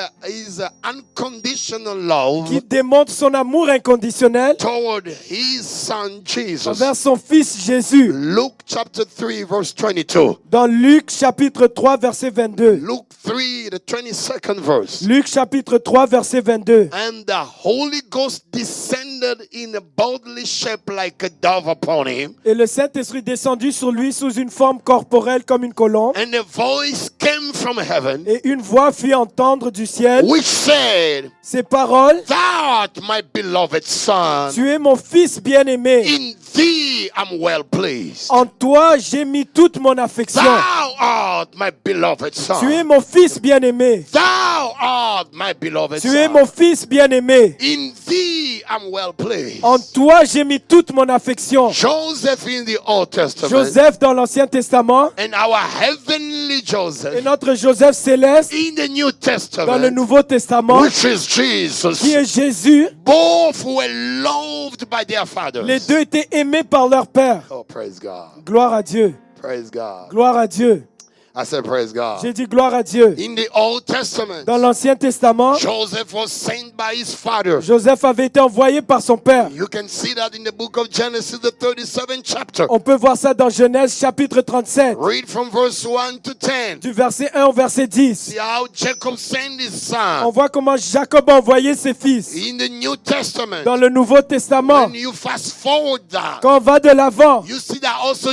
unconditional love qui démontre son amour inconditionnel toward his son Jesus. envers son fils Jésus. Luke chapter 3 verse 22. Dans Luc chapitre 3 verset 22. Luke 3 the 22nd verse. Luc chapitre 3 verset 22. And the Holy Ghost descended in a bodily shape like a dove upon him. Et le Saint-Esprit descendit sur lui sous une forme corporelle comme une colombe. And a voice came from heaven Et une voix fit entendre du ciel which said, ces paroles. Thou art my beloved son. Tu es mon fils bien-aimé. In thee I'm well pleased. En toi, j'ai mis toute mon affection. Thou art my beloved Tu es son. mon fils bien-aimé. Thou art my beloved Tu es son. mon fils bien-aimé. In thee I'm well pleased. En toi, j'ai mis toute mon affection. Joseph in the Old Testament Joseph dans l'Ancien Testament and our heavenly et Joseph notre Joseph céleste in the New dans le Testament, Nouveau Testament, which is Jesus. qui est Jésus. Both were loved by their fathers. Les deux étaient aimés par leur père. Oh, praise God. Gloire à Dieu. Praise God. Gloire à Dieu. I said, praise God. J'ai dit gloire à Dieu. In the Old Testament, Dans l'Ancien Testament, Joseph was sent by his father. Joseph avait été envoyé par son père. You can see that in the book of Genesis, the 37th chapter. On peut voir ça dans Genèse chapitre 37, Read from verse 1 to 10. du verset 1 au verset 10. See how Jacob sent his On son. voit comment Jacob a envoyé ses fils. In the New Testament, Dans le Nouveau Testament, when you fast forward that, quand on va de l'avant, you see that also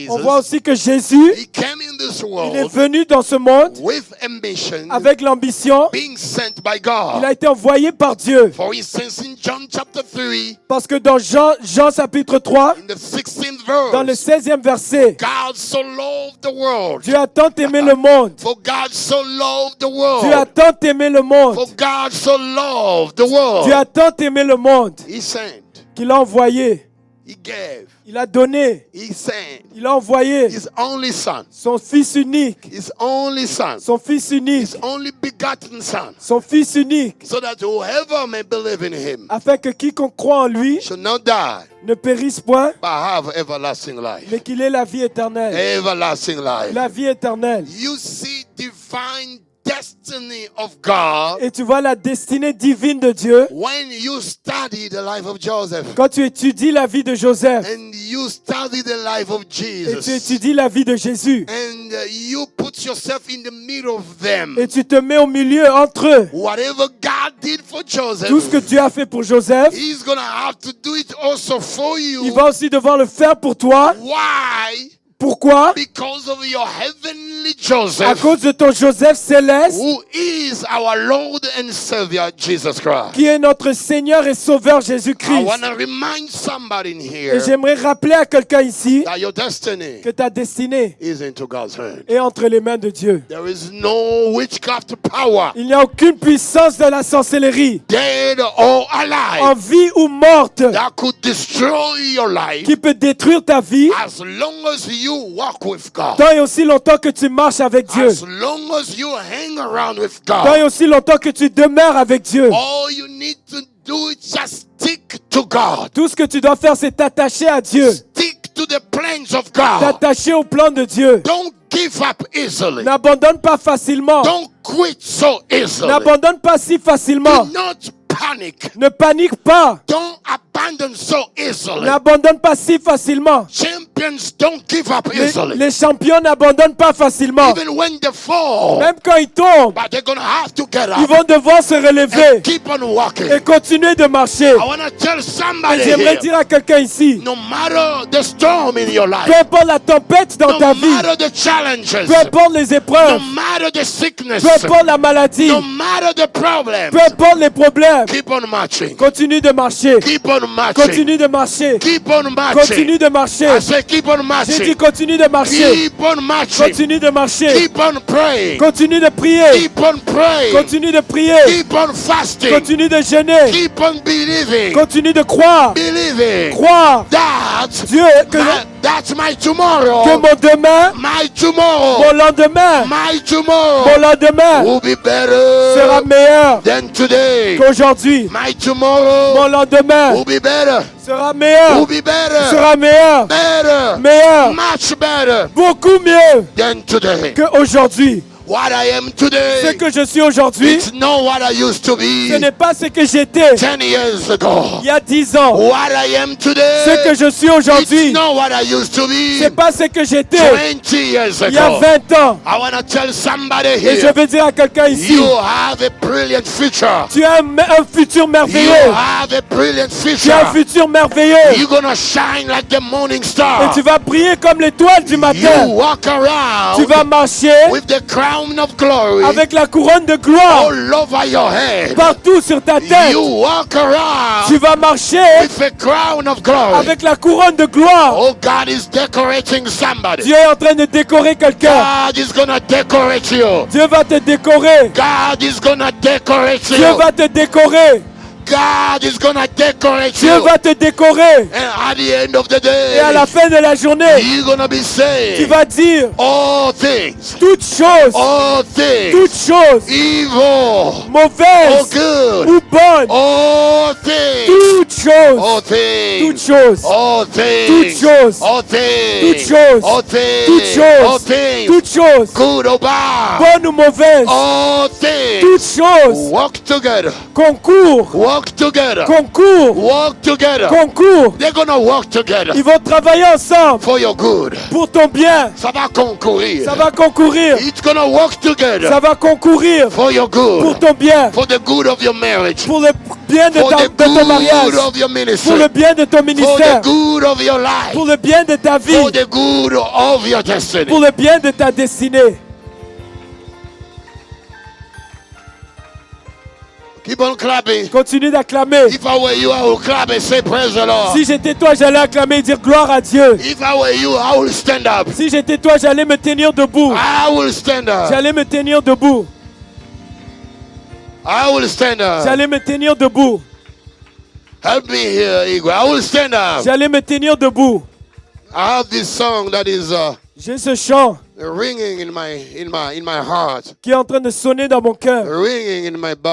on voit Jesus, aussi que Jésus, he came in this il est world venu dans ce monde with ambition, avec l'ambition. being sent by Il a God. été envoyé par Dieu. For instance, in John chapter 3, Parce que dans Jean chapitre 3, in the 16th dans le verse, 16e verset, God so loved the world. Dieu a tant aimé le monde. For God so loved the Dieu a world. tant aimé le monde. For God so loved the Dieu a world. tant aimé le monde He sent, qu'il a envoyé. he gave, Il a donné. he sent Il a envoyé his only son, son fils unique. his only son, Son fils unique. his only begotten son, Son fils unique. so that whoever may believe in him Afin que quiconque croit en lui should not die, ne périsse point, but have everlasting life. mais qu'il ait la vie éternelle. Everlasting life. La vie éternelle. You see divine destiny of God Et tu vois la destinée divine de Dieu when you study the life of Joseph quand tu étudies la vie de Joseph and you study the life of et tu Jesus étudies la vie de Jésus and you put yourself in the middle of them. et tu te mets au milieu entre eux. Whatever God did for Joseph, Tout ce que Dieu a fait pour Joseph, He's gonna have to do it also for il you. va aussi devoir le faire pour toi. Why? Pourquoi? Because of your heavenly À Joseph, cause de ton Joseph céleste, who is our Lord and Savior, Jesus Christ. qui est notre Seigneur et Sauveur I Jésus-Christ. want to remind somebody in Et here j'aimerais rappeler à quelqu'un ici that your destiny que ta destinée is into God's hand. est entre les mains de Dieu. There is no witchcraft power, Il n'y a aucune puissance de la sorcellerie, dead or en alive, vie ou morte, that could destroy your life qui peut détruire ta vie as long as you walk with God. tant et aussi longtemps que tu marches avec Dieu. As long as you hang around with Tant et God. aussi longtemps que tu demeures avec Dieu. All you need to do is just stick to God. Tout ce que tu dois faire, c'est t'attacher à Dieu. Stick to the plans of God. T'attacher au plan de Dieu. Don't give up easily. N'abandonne pas facilement. Don't quit so easily. N'abandonne pas si facilement. Do not panic. Ne panique pas. Don't abandon so easily. N'abandonne pas si facilement. Champions don't give up easily. Les champions n'abandonnent pas facilement. Even when they fall, Même quand ils tombent, but they're going to have to get ils up vont devoir se relever and keep on walking. et continuer de marcher. I want to tell Et somebody j'aimerais here, dire à quelqu'un ici, no matter the storm in your life, peu importe la tempête dans ta no vie, matter the challenges, peu importe les no épreuves, matter the sickness, peu importe la maladie, no matter the problems, peu importe les problèmes, keep on marching. continue de marcher. Keep on marching. Continue de marcher. Keep on marching. Continue de marcher. I say keep on J'ai dit marching. continue de marcher. Keep on marching. Continue de marcher. Keep on praying. Continue de prier. Keep on praying. Continue de prier. Keep on fasting. Continue de jeûner. Keep on believing. Continue de croire. Believing Croire. that Dieu, que that's my tomorrow. mon demain, My tomorrow. mon lendemain, My tomorrow mon lendemain will be better sera meilleur than today. qu'aujourd'hui. My tomorrow Mon lendemain will be better. sera meilleur. Will be better. Sera meilleur. Better. Meilleur. Much better Beaucoup mieux than today. qu'aujourd'hui. What I am Ce today, que je suis aujourd'hui, it's not what I used to ce be n'est pas ce que j'étais 10 years ago. il y a 10 ans. What I am Ce today, que je suis it's aujourd'hui, not what I used to be c'est pas ce que j'étais 20 years il y a ago. 20 ans. I want to tell somebody Et je here, veux dire à quelqu'un ici, you have a brilliant future. tu as un futur You merveilleux. have a brilliant Tu as un future. futur merveilleux. You're going to shine like the morning Et star. tu vas briller comme l'étoile du You matin. walk Tu around vas marcher with the crown of glory avec la couronne de gloire all over your head. partout sur ta tête. You walk around Tu vas marcher with a crown of glory. avec la couronne de gloire. Oh, God is decorating somebody. Dieu est en train de décorer quelqu'un. God is going to decorate you. Dieu va te décorer. God is going to decorate Dieu you. va te décorer. God is going to decorate Dieu you. va te décorer. And at the end of the Et à day, la fin de la journée, you're going to be tu saying, vas dire all things, toutes choses, all things, toutes choses, evil, all mauvaises good, ou bonnes, all things, toutes choses, all toutes things, choses, all toutes things, choses, all toutes things, choses, all toutes things, all choses, things, toutes choses, good or bad, bonnes ou mauvaises, all toutes things, choses, work together, concours, work together, concours, work together. concours. They're gonna work together Ils vont travailler ensemble for your good. pour ton bien. Ça va concourir. Ça va concourir. It's gonna work together Ça va concourir for your pour good, ton bien, for the good of your marriage, pour le bien de, for the de ton mariage, good of your pour le ministry, bien de ton for the ministère, good of your life, pour le bien de ta vie, for the good of your destiny. pour le bien de ta destinée. Keep on clapping. Continue d'acclamer. If I were you, I would clap and say praise the Lord. Si j'étais toi, j'allais acclamer et dire gloire à Dieu. If I were you, I will stand up. Si j'étais toi, j'allais me tenir debout. I will stand up. J'allais me tenir debout. I will stand up. J'allais me tenir debout. Help me here, Igwe. I will stand up. J'allais me tenir debout. I have this song that is J'ai ce chant ringing in my heart, qui est en train de sonner dans mon cœur. ringing in my body.